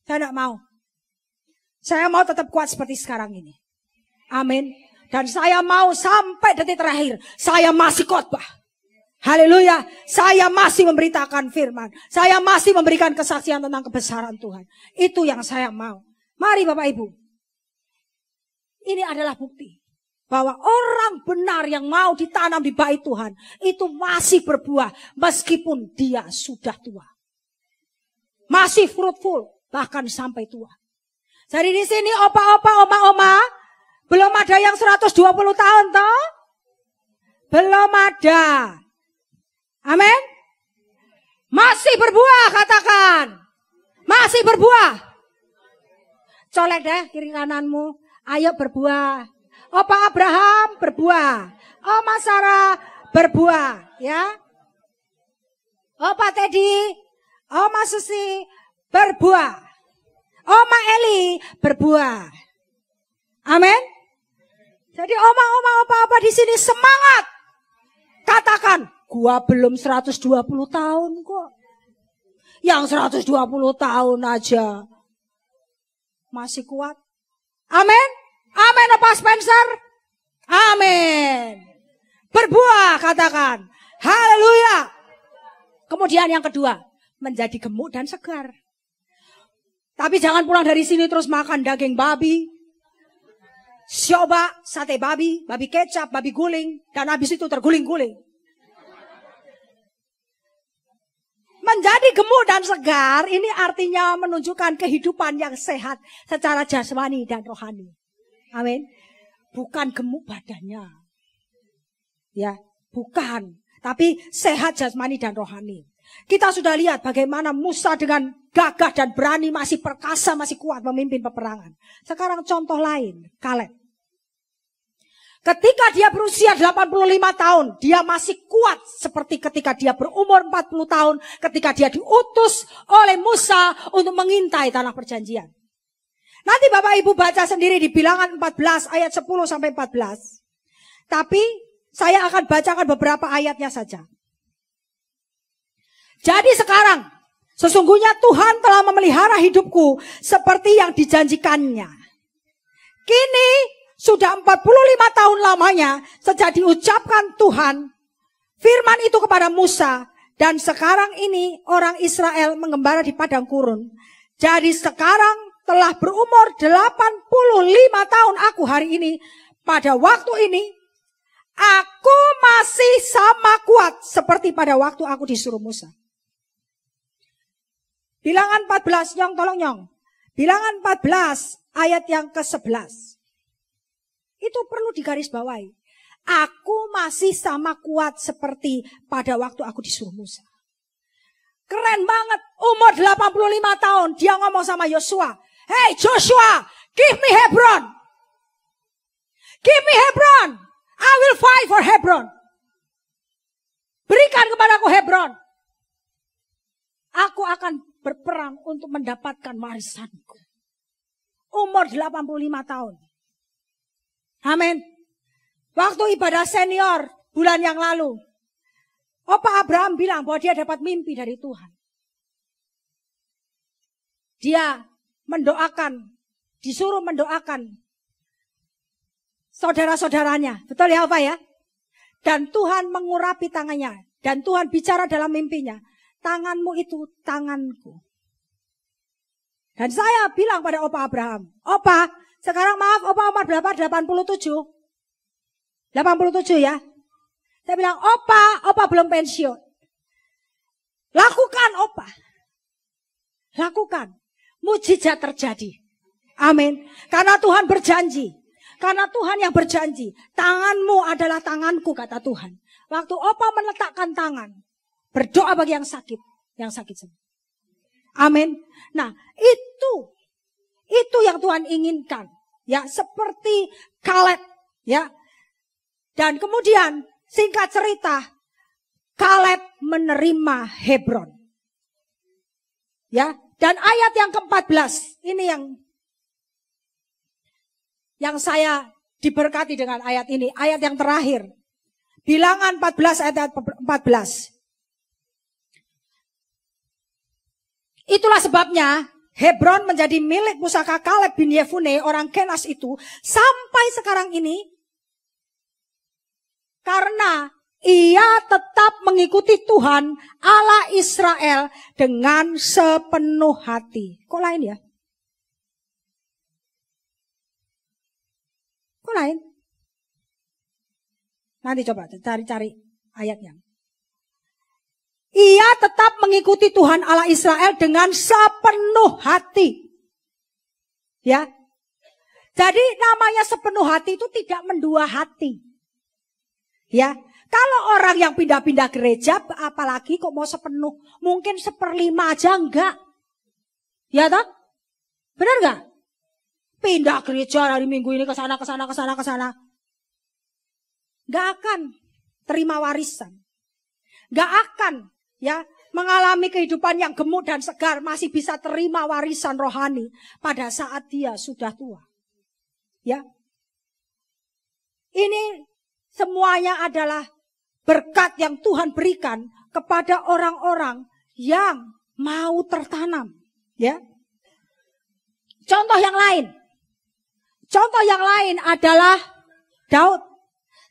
Saya tidak mau. Saya mau tetap kuat seperti sekarang ini. Amin. Dan saya mau sampai detik terakhir. Saya masih khotbah. Haleluya. Saya masih memberitakan firman. Saya masih memberikan kesaksian tentang kebesaran Tuhan. Itu yang saya mau. Mari Bapak Ibu. Ini adalah bukti. Bahwa orang benar yang mau ditanam di bait Tuhan. Itu masih berbuah. Meskipun dia sudah tua. Masih fruitful. Bahkan sampai tua. Jadi di sini opa-opa, oma-oma. Belum ada yang 120 tahun toh? Belum ada. Amin. Masih berbuah katakan. Masih berbuah. Colek deh kiri kananmu. Ayo berbuah. Opa Abraham berbuah. Oma Sarah berbuah. Ya. Opa Teddy. Oma Susi berbuah. Oma Eli berbuah. Amin. Jadi oma-oma opa-opa di sini semangat. Katakan, gua belum 120 tahun kok. Yang 120 tahun aja masih kuat. Amin. Amin Pak Spencer. Amin. Berbuah katakan. Haleluya. Kemudian yang kedua, menjadi gemuk dan segar. Tapi jangan pulang dari sini terus makan daging babi, sioba, sate babi, babi kecap, babi guling, dan habis itu terguling-guling. Menjadi gemuk dan segar ini artinya menunjukkan kehidupan yang sehat secara jasmani dan rohani. Amin. Bukan gemuk badannya. Ya, bukan. Tapi sehat jasmani dan rohani. Kita sudah lihat bagaimana Musa dengan gagah dan berani masih perkasa, masih kuat memimpin peperangan. Sekarang contoh lain, Kaleb. Ketika dia berusia 85 tahun, dia masih kuat seperti ketika dia berumur 40 tahun, ketika dia diutus oleh Musa untuk mengintai tanah perjanjian. Nanti Bapak Ibu baca sendiri di Bilangan 14 ayat 10 sampai 14. Tapi saya akan bacakan beberapa ayatnya saja. Jadi sekarang, sesungguhnya Tuhan telah memelihara hidupku seperti yang dijanjikannya. Kini sudah 45 tahun lamanya sejak diucapkan Tuhan firman itu kepada Musa. Dan sekarang ini orang Israel mengembara di padang gurun. Jadi sekarang telah berumur 85 tahun aku hari ini. Pada waktu ini, aku masih sama kuat seperti pada waktu aku disuruh Musa. Bilangan 14, Nyong tolong Nyong. Bilangan 14 ayat yang ke-11. Itu perlu digarisbawahi. Aku masih sama kuat seperti pada waktu aku disuruh Musa. Keren banget. Umur 85 tahun. Dia ngomong sama Yosua. Hey Joshua, give me Hebron. Give me Hebron. I will fight for Hebron. Berikan kepadaku Hebron. Aku akan berperang untuk mendapatkan warisanku. Umur 85 tahun. Amin. Waktu ibadah senior bulan yang lalu, Opa Abraham bilang bahwa dia dapat mimpi dari Tuhan. Dia mendoakan, disuruh mendoakan saudara-saudaranya. Betul ya Opa ya? Dan Tuhan mengurapi tangannya. Dan Tuhan bicara dalam mimpinya. Tanganmu itu tanganku. Dan saya bilang pada Opa Abraham. Opa, sekarang maaf Opa umur berapa? 87? 87 ya? Saya bilang, Opa belum pensiun. Lakukan Opa. Lakukan. Mujizat terjadi. Amin. Karena Tuhan berjanji. Karena Tuhan yang berjanji. Tanganmu adalah tanganku, kata Tuhan. Waktu Opa meletakkan tangan. Berdoa bagi yang sakit. Yang sakit sembuh. Amin. Nah, itu yang Tuhan inginkan. Ya, seperti Kaleb. Ya. Dan kemudian, singkat cerita, Kaleb menerima Hebron. Ya, dan ayat yang ke-14, ini yang saya diberkati dengan ayat ini, ayat yang terakhir. Bilangan 14 ayat 14. Itulah sebabnya Hebron menjadi milik pusaka Kaleb bin Yefune orang Kenas itu sampai sekarang ini karena ia tetap mengikuti Tuhan Allah Israel dengan sepenuh hati. Kok lain ya? Kok lain? Nanti coba cari ayatnya. Ia tetap mengikuti Tuhan Allah Israel dengan sepenuh hati. Ya. Jadi namanya sepenuh hati itu tidak mendua hati. Ya. Kalau orang yang pindah-pindah gereja, apalagi kok mau sepenuh, mungkin 1/5 aja enggak. Ya toh? Benar enggak? Pindah gereja hari Minggu ini ke sana. Enggak akan terima warisan. Enggak akan ya mengalami kehidupan yang gemuk dan segar, masih bisa terima warisan rohani pada saat dia sudah tua. Ya. Ini semuanya adalah berkat yang Tuhan berikan kepada orang-orang yang mau tertanam. Ya. Contoh yang lain adalah Daud.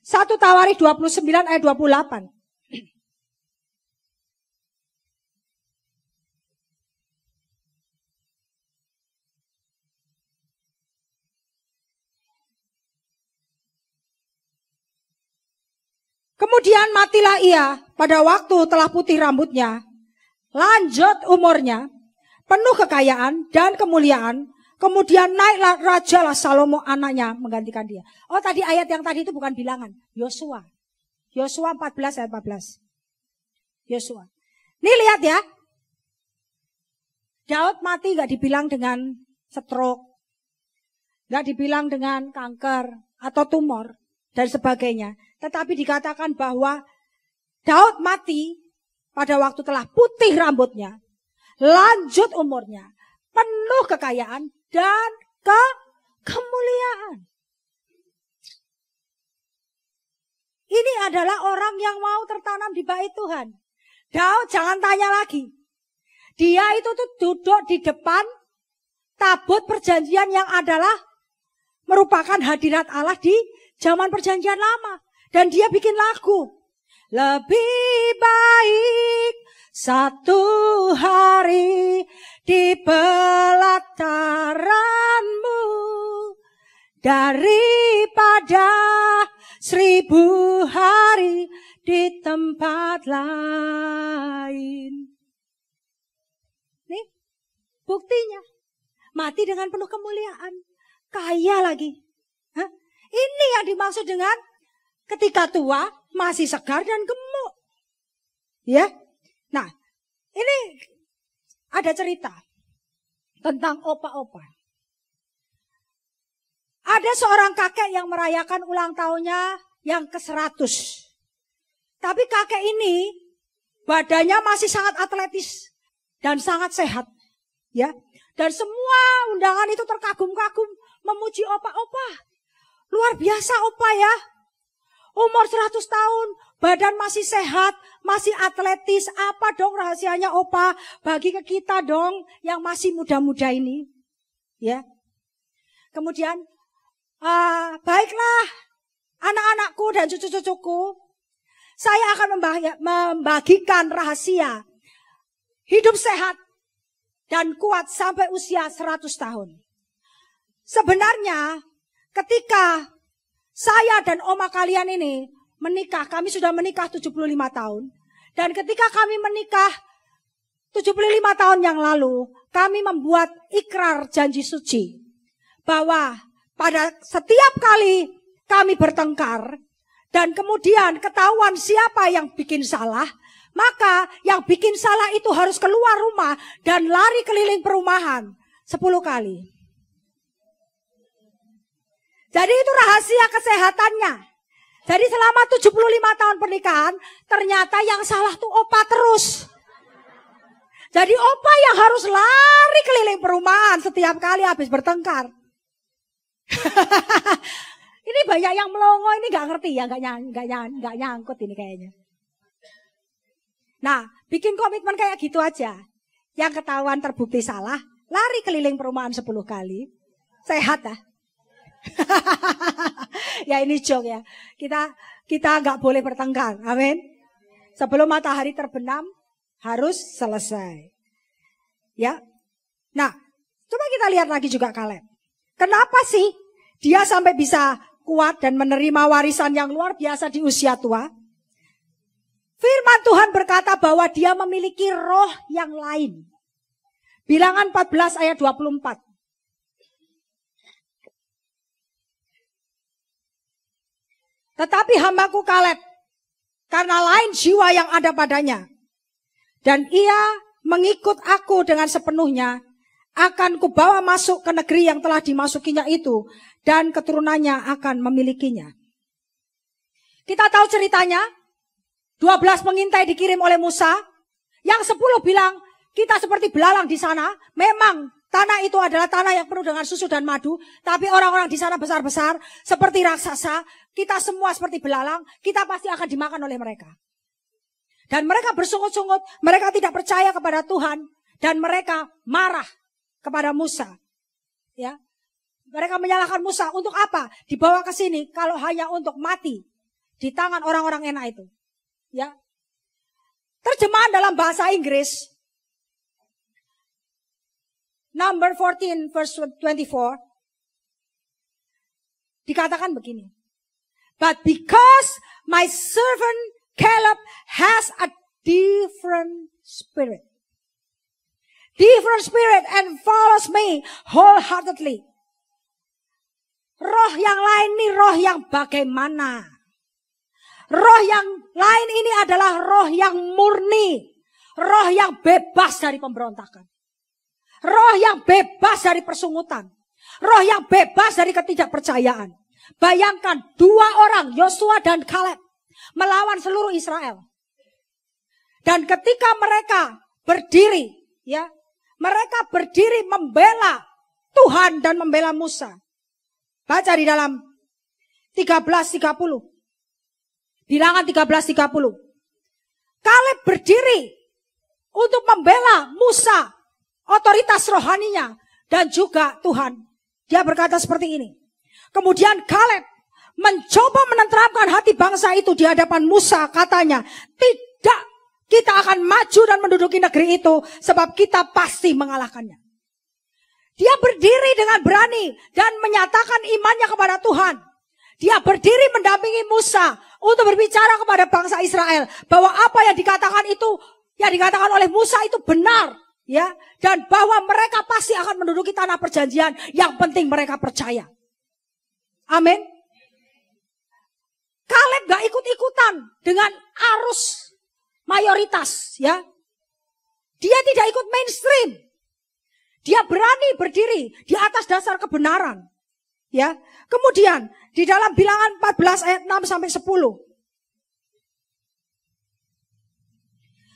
1 Tawarikh 29 ayat 28. Kemudian matilah ia pada waktu telah putih rambutnya, lanjut umurnya, penuh kekayaan dan kemuliaan. Kemudian naiklah rajalah Salomo anaknya menggantikan dia. Oh tadi ayat yang tadi itu bukan bilangan. Yosua 14 ayat 14. Yosua. Nih lihat ya. Daud mati gak dibilang dengan stroke. Gak dibilang dengan kanker atau tumor dan sebagainya. Tetapi dikatakan bahwa Daud mati pada waktu telah putih rambutnya, lanjut umurnya, penuh kekayaan dan kemuliaan. Ini adalah orang yang mau tertanam di bait Tuhan. Daud jangan tanya lagi. Dia itu tuh duduk di depan tabut perjanjian yang adalah merupakan hadirat Allah di zaman perjanjian lama. Dan dia bikin lagu. Lebih baik satu hari di pelataranmu daripada 1000 hari di tempat lain. Nih, buktinya. Mati dengan penuh kemuliaan. Kaya lagi. Hah? Ini yang dimaksud dengan ketika tua, masih segar dan gemuk. Ya. Nah, Ini ada cerita tentang opa-opa. Ada seorang kakek yang merayakan ulang tahunnya yang ke-100. Tapi kakek ini badannya masih sangat atletis dan sangat sehat. Ya. Dan semua undangan itu terkagum-kagum memuji opa-opa. Luar biasa opa ya. Umur 100 tahun, badan masih sehat, masih atletis. Apa dong rahasianya opa? Bagi ke kita dong yang masih muda-muda ini. Ya. Kemudian, baiklah anak-anakku dan cucu-cucuku. Saya akan membagikan rahasia hidup sehat dan kuat sampai usia 100 tahun. Sebenarnya ketika saya dan oma kalian ini menikah, kami sudah menikah 75 tahun. Dan ketika kami menikah 75 tahun yang lalu, kami membuat ikrar janji suci. Bahwa pada setiap kali kami bertengkar, dan kemudian ketahuan siapa yang bikin salah, maka yang bikin salah itu harus keluar rumah dan lari keliling perumahan 10 kali. Jadi itu rahasia kesehatannya. Jadi selama 75 tahun pernikahan, ternyata yang salah tuh opa terus. Jadi opa yang harus lari keliling perumahan setiap kali habis bertengkar. Ini banyak yang melongo, ini gak ngerti ya, gak nyangkut ini kayaknya. Nah, bikin komitmen kayak gitu aja. Yang ketahuan terbukti salah, lari keliling perumahan 10 kali. Sehat ya. Ya ini joke ya. Kita nggak boleh bertengkar. Amin. Sebelum matahari terbenam harus selesai. Ya. Nah, coba kita lihat lagi juga Kaleb. Kenapa sih dia sampai bisa kuat dan menerima warisan yang luar biasa di usia tua? Firman Tuhan berkata bahwa dia memiliki roh yang lain. Bilangan 14 ayat 24. Tetapi hambaku Kaleb, karena lain jiwa yang ada padanya, dan ia mengikut aku dengan sepenuhnya, akan kubawa masuk ke negeri yang telah dimasukinya itu, dan keturunannya akan memilikinya. Kita tahu ceritanya, 12 pengintai dikirim oleh Musa, yang 10 bilang, kita seperti belalang di sana. Memang tanah itu adalah tanah yang penuh dengan susu dan madu, tapi orang-orang di sana besar-besar, seperti raksasa. Kita semua seperti belalang, kita pasti akan dimakan oleh mereka. Dan mereka bersungut-sungut, mereka tidak percaya kepada Tuhan, dan mereka marah kepada Musa. Ya, mereka menyalahkan Musa untuk apa? Dibawa ke sini kalau hanya untuk mati di tangan orang-orang enak itu. Ya, terjemahan dalam bahasa Inggris, Number 14 verse 24, dikatakan begini. But because my servant Caleb has a different spirit and follows me wholeheartedly. Roh yang lain ini roh yang bagaimana? Roh yang lain ini adalah roh yang murni. Roh yang bebas dari pemberontakan. Roh yang bebas dari persungutan. Roh yang bebas dari ketidakpercayaan. Bayangkan 2 orang, Yosua dan Kaleb, melawan seluruh Israel. Dan ketika mereka berdiri, ya, mereka berdiri membela Tuhan dan membela Musa. Baca di dalam 13:30. Bilangan 13:30. Kaleb berdiri untuk membela Musa, otoritas rohaninya, dan juga Tuhan. Dia berkata seperti ini. Kemudian Kaleb mencoba menenteramkan hati bangsa itu di hadapan Musa. Katanya, tidak, kita akan maju dan menduduki negeri itu, sebab kita pasti mengalahkannya. Dia berdiri dengan berani dan menyatakan imannya kepada Tuhan. Dia berdiri mendampingi Musa untuk berbicara kepada bangsa Israel bahwa apa yang dikatakan itu, yang dikatakan oleh Musa itu benar. Ya, dan bahwa mereka pasti akan menduduki tanah perjanjian. Yang penting mereka percaya. Amin. Kaleb gak ikut-ikutan dengan arus mayoritas, ya. Dia tidak ikut mainstream. Dia berani berdiri di atas dasar kebenaran. Ya. Kemudian di dalam Bilangan 14 ayat 6 sampai 10.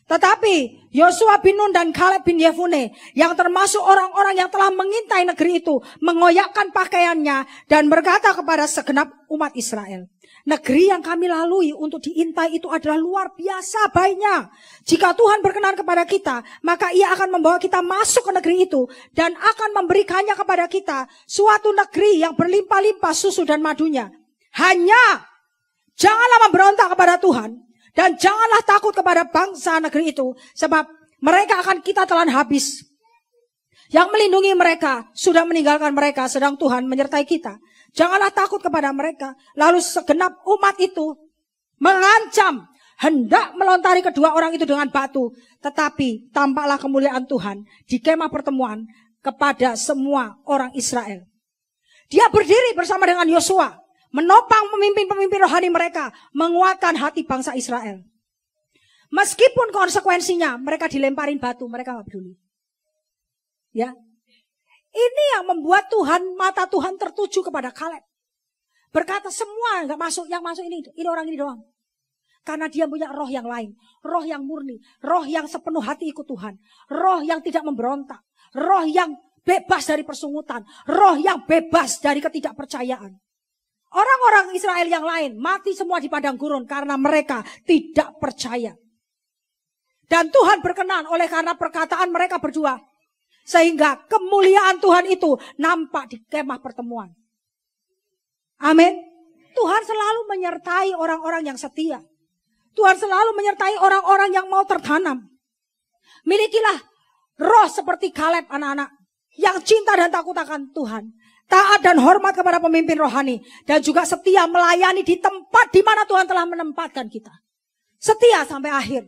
Tetapi Yosua bin Nun dan Kaleb bin Yefune yang termasuk orang-orang yang telah mengintai negeri itu mengoyakkan pakaiannya dan berkata kepada segenap umat Israel, negeri yang kami lalui untuk diintai itu adalah luar biasa baiknya. Jika Tuhan berkenan kepada kita, maka Ia akan membawa kita masuk ke negeri itu dan akan memberikannya kepada kita suatu negeri yang berlimpah-limpah susu dan madunya. Hanya janganlah memberontak kepada Tuhan. Dan janganlah takut kepada bangsa negeri itu, sebab mereka akan kita telan habis. Yang melindungi mereka sudah meninggalkan mereka, sedang Tuhan menyertai kita. Janganlah takut kepada mereka. Lalu segenap umat itu mengancam, hendak melontari kedua orang itu dengan batu. Tetapi tampaklah kemuliaan Tuhan di kemah pertemuan kepada semua orang Israel. Dia berdiri bersama dengan Yosua, menopang pemimpin-pemimpin rohani mereka, menguatkan hati bangsa Israel. Meskipun konsekuensinya mereka dilemparin batu, mereka nggak peduli. Ya, ini yang membuat mata Tuhan tertuju kepada Kaleb. Berkata semua nggak masuk, yang masuk ini orang ini doang. Karena dia punya roh yang lain, roh yang murni, roh yang sepenuh hati ikut Tuhan, roh yang tidak memberontak, roh yang bebas dari persungutan, roh yang bebas dari ketidakpercayaan. Orang-orang Israel yang lain mati semua di padang gurun karena mereka tidak percaya. Dan Tuhan berkenan oleh karena perkataan mereka berdua. Sehingga kemuliaan Tuhan itu nampak di kemah pertemuan. Amin. Tuhan selalu menyertai orang-orang yang setia. Tuhan selalu menyertai orang-orang yang mau tertanam. Milikilah roh seperti Kaleb anak-anak. Yang cinta dan takut akan Tuhan. Taat dan hormat kepada pemimpin rohani. Dan juga setia melayani di tempat di mana Tuhan telah menempatkan kita. Setia sampai akhir.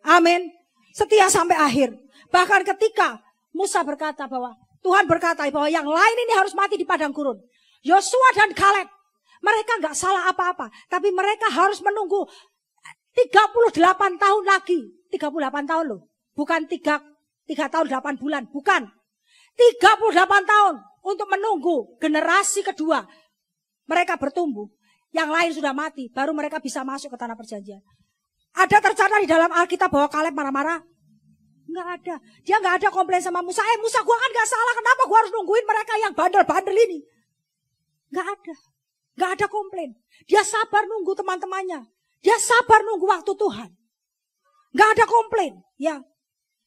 Amin. Setia sampai akhir. Bahkan ketika Musa berkata bahwa Tuhan berkata bahwa yang lain ini harus mati di padang gurun. Yosua dan Kaleb. Mereka gak salah apa-apa. Tapi mereka harus menunggu 38 tahun lagi. 38 tahun loh. Bukan 3 tahun 8 bulan. Bukan. 38 tahun. Untuk menunggu generasi kedua. Mereka bertumbuh. Yang lain sudah mati. Baru mereka bisa masuk ke tanah perjanjian. Ada tercatat di dalam Alkitab bahwa Kaleb marah-marah? Enggak ada. Dia enggak ada komplain sama Musa. Musa gua kan gak salah. Kenapa gua harus nungguin mereka yang bandel-bandel ini? Enggak ada. Enggak ada komplain. Dia sabar nunggu teman-temannya. Dia sabar nunggu waktu Tuhan. Enggak ada komplain. Ya.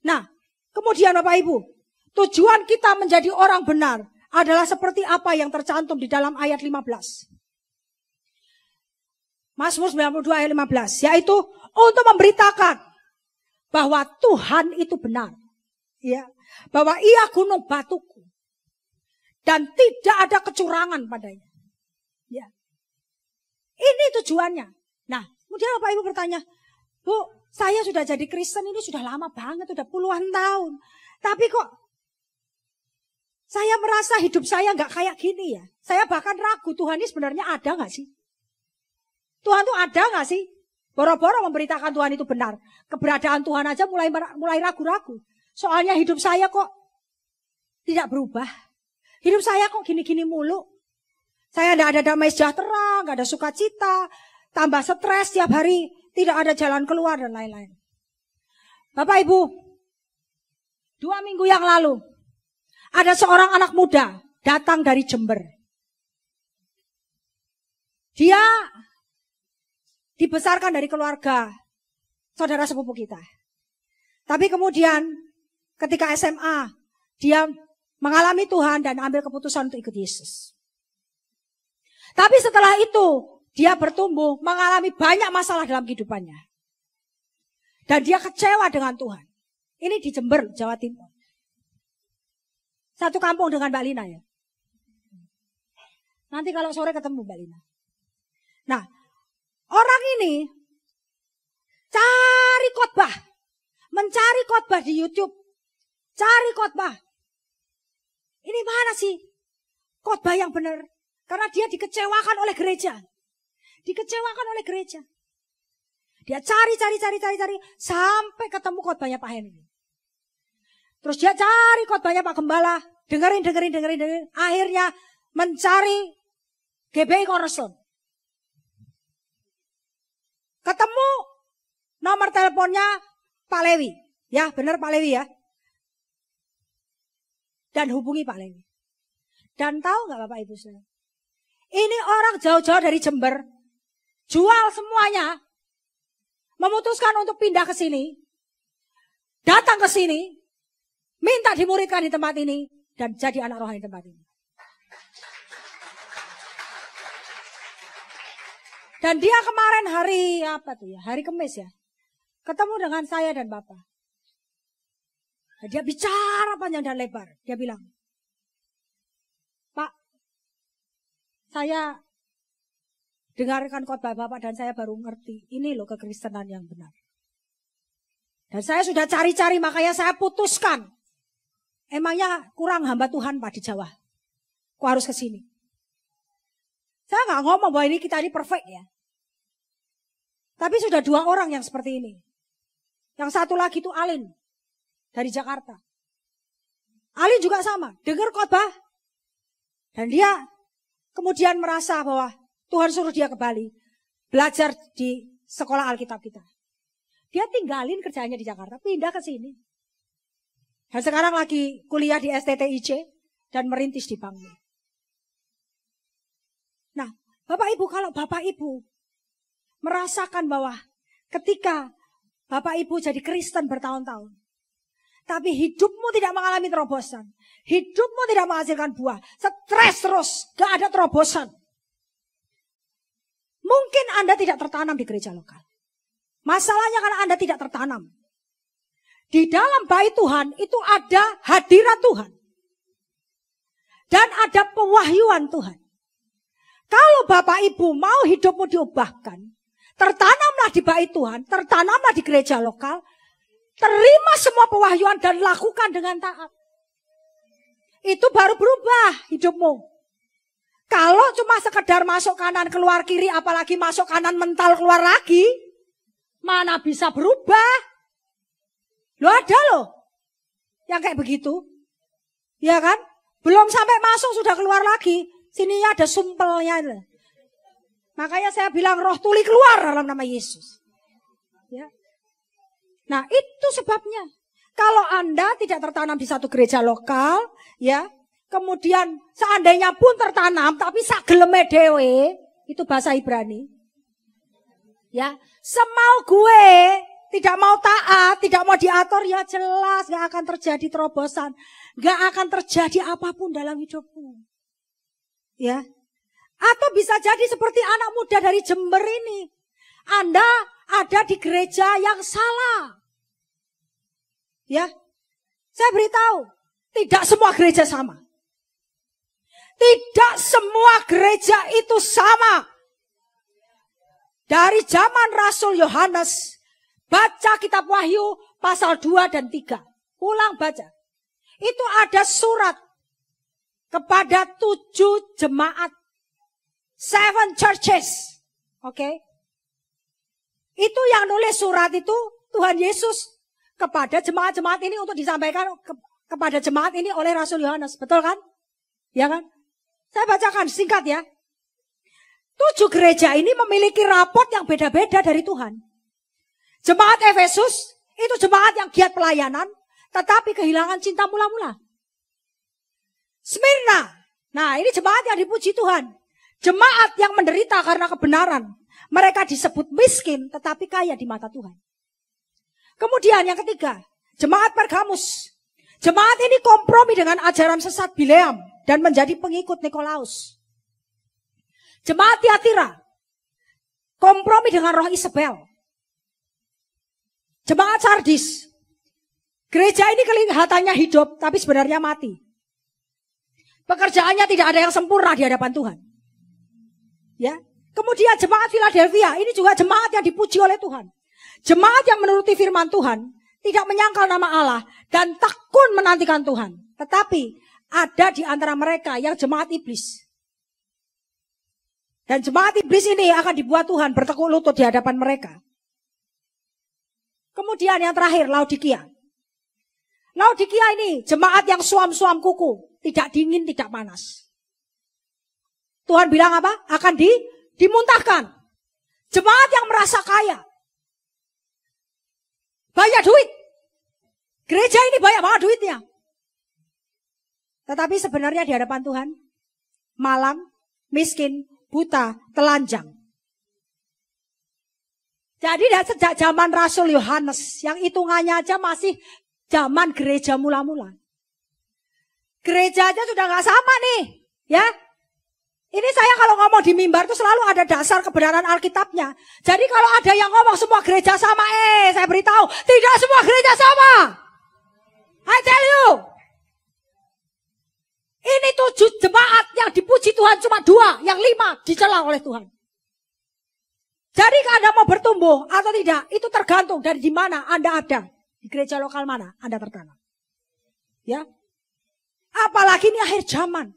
Nah, kemudian Bapak Ibu. Tujuan kita menjadi orang benar adalah seperti apa yang tercantum di dalam ayat 15. Mazmur 92 ayat 15. Yaitu untuk memberitakan bahwa Tuhan itu benar. Ya, bahwa Ia gunung batuku. Dan tidak ada kecurangan padanya. Ya. Ini tujuannya. Nah, kemudian Bapak Ibu bertanya, Bu, saya sudah jadi Kristen ini sudah lama banget, sudah puluhan tahun. Tapi kok saya merasa hidup saya nggak kayak gini ya. Saya bahkan ragu Tuhan ini sebenarnya ada nggak sih? Tuhan itu ada nggak sih? Boro-boro memberitakan Tuhan itu benar. Keberadaan Tuhan aja mulai ragu-ragu. Soalnya hidup saya kok tidak berubah. Hidup saya kok gini-gini mulu. Saya tidak ada damai sejahtera, nggak ada sukacita, tambah stres tiap hari, tidak ada jalan keluar dan lain-lain. Bapak Ibu, 2 minggu yang lalu, ada seorang anak muda datang dari Jember. Dia dibesarkan dari keluarga saudara sepupu kita. Tapi kemudian ketika SMA, dia mengalami Tuhan dan ambil keputusan untuk ikut Yesus. Tapi setelah itu, dia bertumbuh mengalami banyak masalah dalam kehidupannya. Dan dia kecewa dengan Tuhan. Ini di Jember, Jawa Timur. Satu kampung dengan Mbak Lina ya. Nanti kalau sore ketemu Mbak Lina. Nah, orang ini cari khotbah. Mencari khotbah di YouTube. Cari khotbah. Ini mana sih khotbah yang benar? Karena dia dikecewakan oleh gereja. Dikecewakan oleh gereja. Dia cari sampai ketemu khotbahnya Pak Henry. Terus dia cari khotbahnya Pak Gembala. Dengerin. Akhirnya mencari GBI Cornerstone. Ketemu nomor teleponnya Pak Lewi. Ya, benar Pak Lewi ya. Dan hubungi Pak Lewi. Dan tahu nggak Bapak Ibu saudara? Ini orang jauh-jauh dari Jember. Jual semuanya. Memutuskan untuk pindah ke sini. Datang ke sini. Minta dimuridkan di tempat ini. Dan jadi anak rohani di tempat ini. Dan dia kemarin hari Kamis ya. Ketemu dengan saya dan Bapak. Nah, dia bicara panjang dan lebar. Dia bilang, Pak, saya dengarkan khotbah Bapak dan saya baru ngerti. Ini loh kekristenan yang benar. Dan saya sudah cari-cari makanya saya putuskan. Emangnya kurang hamba Tuhan Pak di Jawa. Aku harus ke sini. Saya nggak ngomong bahwa kita ini perfect ya. Tapi sudah 2 orang yang seperti ini. Yang satu lagi itu Alin. Dari Jakarta. Alin juga sama. Dengar khotbah. Dan dia kemudian merasa bahwa Tuhan suruh dia ke Bali. Belajar di sekolah Alkitab kita. Dia tinggalin kerjanya di Jakarta. Pindah ke sini. Dan sekarang lagi kuliah di STTIC. Dan merintis di Bangli. Nah, Bapak Ibu, kalau Bapak Ibu merasakan bahwa ketika Bapak Ibu jadi Kristen bertahun-tahun, tapi hidupmu tidak mengalami terobosan, hidupmu tidak menghasilkan buah, stres terus, gak ada terobosan, mungkin Anda tidak tertanam di gereja lokal. Masalahnya karena Anda tidak tertanam. Di dalam bait Tuhan itu ada hadirat Tuhan. Dan ada pewahyuan Tuhan. Kalau Bapak Ibu mau hidupmu diubahkan, tertanamlah di bait Tuhan, tertanamlah di gereja lokal, terima semua pewahyuan dan lakukan dengan taat. Itu baru berubah hidupmu. Kalau cuma sekedar masuk kanan keluar kiri, apalagi masuk kanan mental keluar lagi, mana bisa berubah? Loh ada loh yang kayak begitu. Ya kan? Belum sampai masuk sudah keluar lagi. Sininya ada sumpelnya. Makanya saya bilang roh tuli keluar dalam nama Yesus. Ya. Nah itu sebabnya. Kalau Anda tidak tertanam di satu gereja lokal, ya, kemudian seandainya pun tertanam, tapi sak geleme dewe, itu bahasa Ibrani. Ya, semau gue, tidak mau taat, tidak mau diatur, ya jelas gak akan terjadi terobosan. Gak akan terjadi apapun dalam hidupmu. Ya, atau bisa jadi seperti anak muda dari Jember ini. Anda ada di gereja yang salah. Ya, saya beritahu, tidak semua gereja sama. Tidak semua gereja itu sama. Dari zaman Rasul Yohanes, baca kitab Wahyu pasal 2 dan 3. Ulang baca. Itu ada surat kepada 7 jemaat. 7 churches. Oke. Itu yang nulis surat itu Tuhan Yesus kepada jemaat-jemaat ini untuk disampaikan kepada jemaat ini oleh Rasul Yohanes. Betul kan? Ya kan? Saya bacakan singkat ya. 7 gereja ini memiliki rapot yang beda-beda dari Tuhan. Jemaat Efesus itu jemaat yang giat pelayanan, tetapi kehilangan cinta mula-mula. Smyrna, nah ini jemaat yang dipuji Tuhan. Jemaat yang menderita karena kebenaran. Mereka disebut miskin, tetapi kaya di mata Tuhan. Kemudian yang ketiga, jemaat Pergamus. Jemaat ini kompromi dengan ajaran sesat Bileam dan menjadi pengikut Nikolaus. Jemaat Tiatira, kompromi dengan roh Isabel. Jemaat Sardis, gereja ini kelihatannya hidup, tapi sebenarnya mati. Pekerjaannya tidak ada yang sempurna di hadapan Tuhan. Ya. Kemudian jemaat Philadelphia, ini juga jemaat yang dipuji oleh Tuhan. Jemaat yang menuruti firman Tuhan, tidak menyangkal nama Allah, dan tekun menantikan Tuhan. Tetapi ada di antara mereka yang jemaat iblis. Dan jemaat iblis ini akan dibuat Tuhan bertekuk lutut di hadapan mereka. Kemudian yang terakhir, Laodikia. Laodikia ini jemaat yang suam-suam kuku. Tidak dingin, tidak panas. Tuhan bilang apa? Akan dimuntahkan. Jemaat yang merasa kaya. Banyak duit. Gereja ini banyak banget duitnya. Tetapi sebenarnya di hadapan Tuhan, malang, miskin, buta, telanjang. Jadi sejak zaman Rasul Yohanes, yang hitungannya aja masih zaman gereja mula-mula. Gereja aja sudah gak sama nih, ya. Ini saya kalau ngomong di mimbar itu selalu ada dasar kebenaran Alkitabnya. Jadi kalau ada yang ngomong semua gereja sama, saya beritahu, tidak semua gereja sama. I tell you. Ini 7 jemaat yang dipuji Tuhan cuma 2, yang 5 dicela oleh Tuhan. Jadi kalau Anda mau bertumbuh atau tidak, itu tergantung dari di mana Anda ada. Di gereja lokal mana Anda tertanam. Ya. Apalagi ini akhir zaman.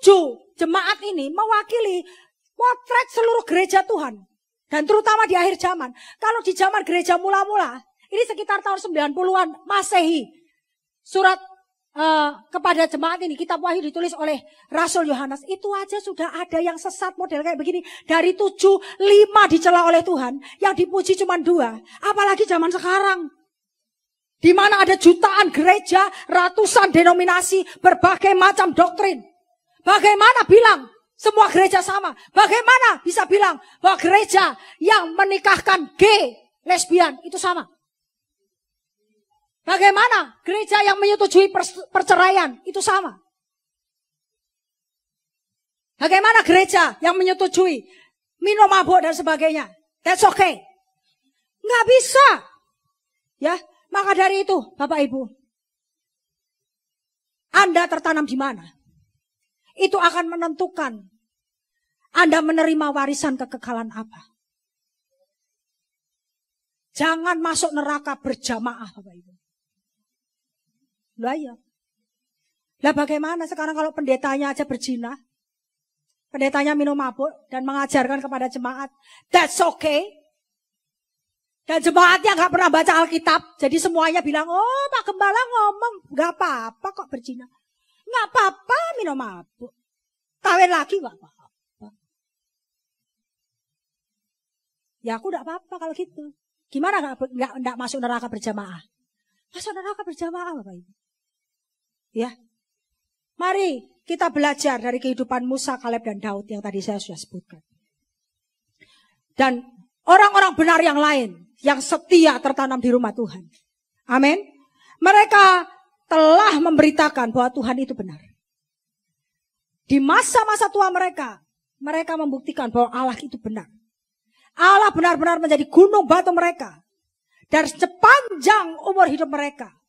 7 jemaat ini mewakili potret seluruh gereja Tuhan. Dan terutama di akhir zaman. Kalau di zaman gereja mula-mula, ini sekitar tahun 90-an Masehi. Surat kepada jemaat ini, kitab Wahyu ditulis oleh Rasul Yohanes. Itu aja sudah ada yang sesat model kayak begini. Dari 7, 5 dicela oleh Tuhan. Yang dipuji cuma 2. Apalagi zaman sekarang. Di mana ada jutaan gereja, ratusan denominasi, berbagai macam doktrin. Bagaimana bilang semua gereja sama? Bagaimana bisa bilang bahwa gereja yang menikahkan gay, lesbian itu sama? Bagaimana gereja yang menyetujui perceraian itu sama? Bagaimana gereja yang menyetujui minum mabuk dan sebagainya? That's okay. Nggak bisa. Ya, maka dari itu, Bapak Ibu, Anda tertanam di mana? Itu akan menentukan Anda menerima warisan kekekalan apa. Jangan masuk neraka berjamaah, Bapak Ibu. Lah ya. Lah bagaimana sekarang kalau pendetanya aja berzina? Pendetanya minum mabuk dan mengajarkan kepada jemaat, that's okay. Dan jemaatnya gak pernah baca Alkitab. Jadi semuanya bilang, oh Pak Gembala ngomong, gak apa-apa kok berzina. Gak apa-apa minum mabuk. Kawin lagi gak apa-apa. Ya aku gak apa-apa kalau gitu. Gimana gak masuk neraka berjamaah? Masuk neraka berjamaah Bapak Ibu. Ya, mari kita belajar dari kehidupan Musa, Kaleb, dan Daud yang tadi saya sudah sebutkan. Dan orang-orang benar yang lain yang setia tertanam di rumah Tuhan. Amin. Mereka telah memberitakan bahwa Tuhan itu benar. Di masa-masa tua mereka membuktikan bahwa Allah itu benar. Allah benar-benar menjadi gunung batu mereka. Dan sepanjang umur hidup mereka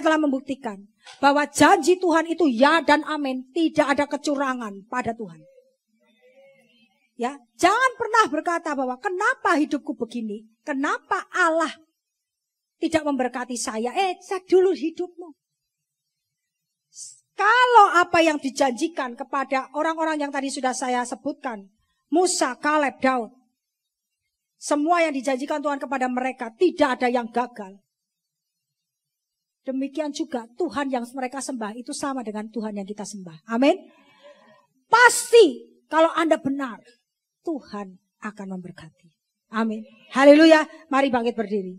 telah membuktikan bahwa janji Tuhan itu ya dan amin. Tidak ada kecurangan pada Tuhan. Ya, jangan pernah berkata bahwa kenapa hidupku begini? Kenapa Allah tidak memberkati saya? Cek dulu hidupmu. Kalau apa yang dijanjikan kepada orang-orang yang tadi sudah saya sebutkan, Musa, Kaleb, Daud, semua yang dijanjikan Tuhan kepada mereka tidak ada yang gagal. Demikian juga Tuhan yang mereka sembah itu sama dengan Tuhan yang kita sembah. Amin. Pasti kalau Anda benar, Tuhan akan memberkati. Amin. Haleluya. Mari bangkit berdiri.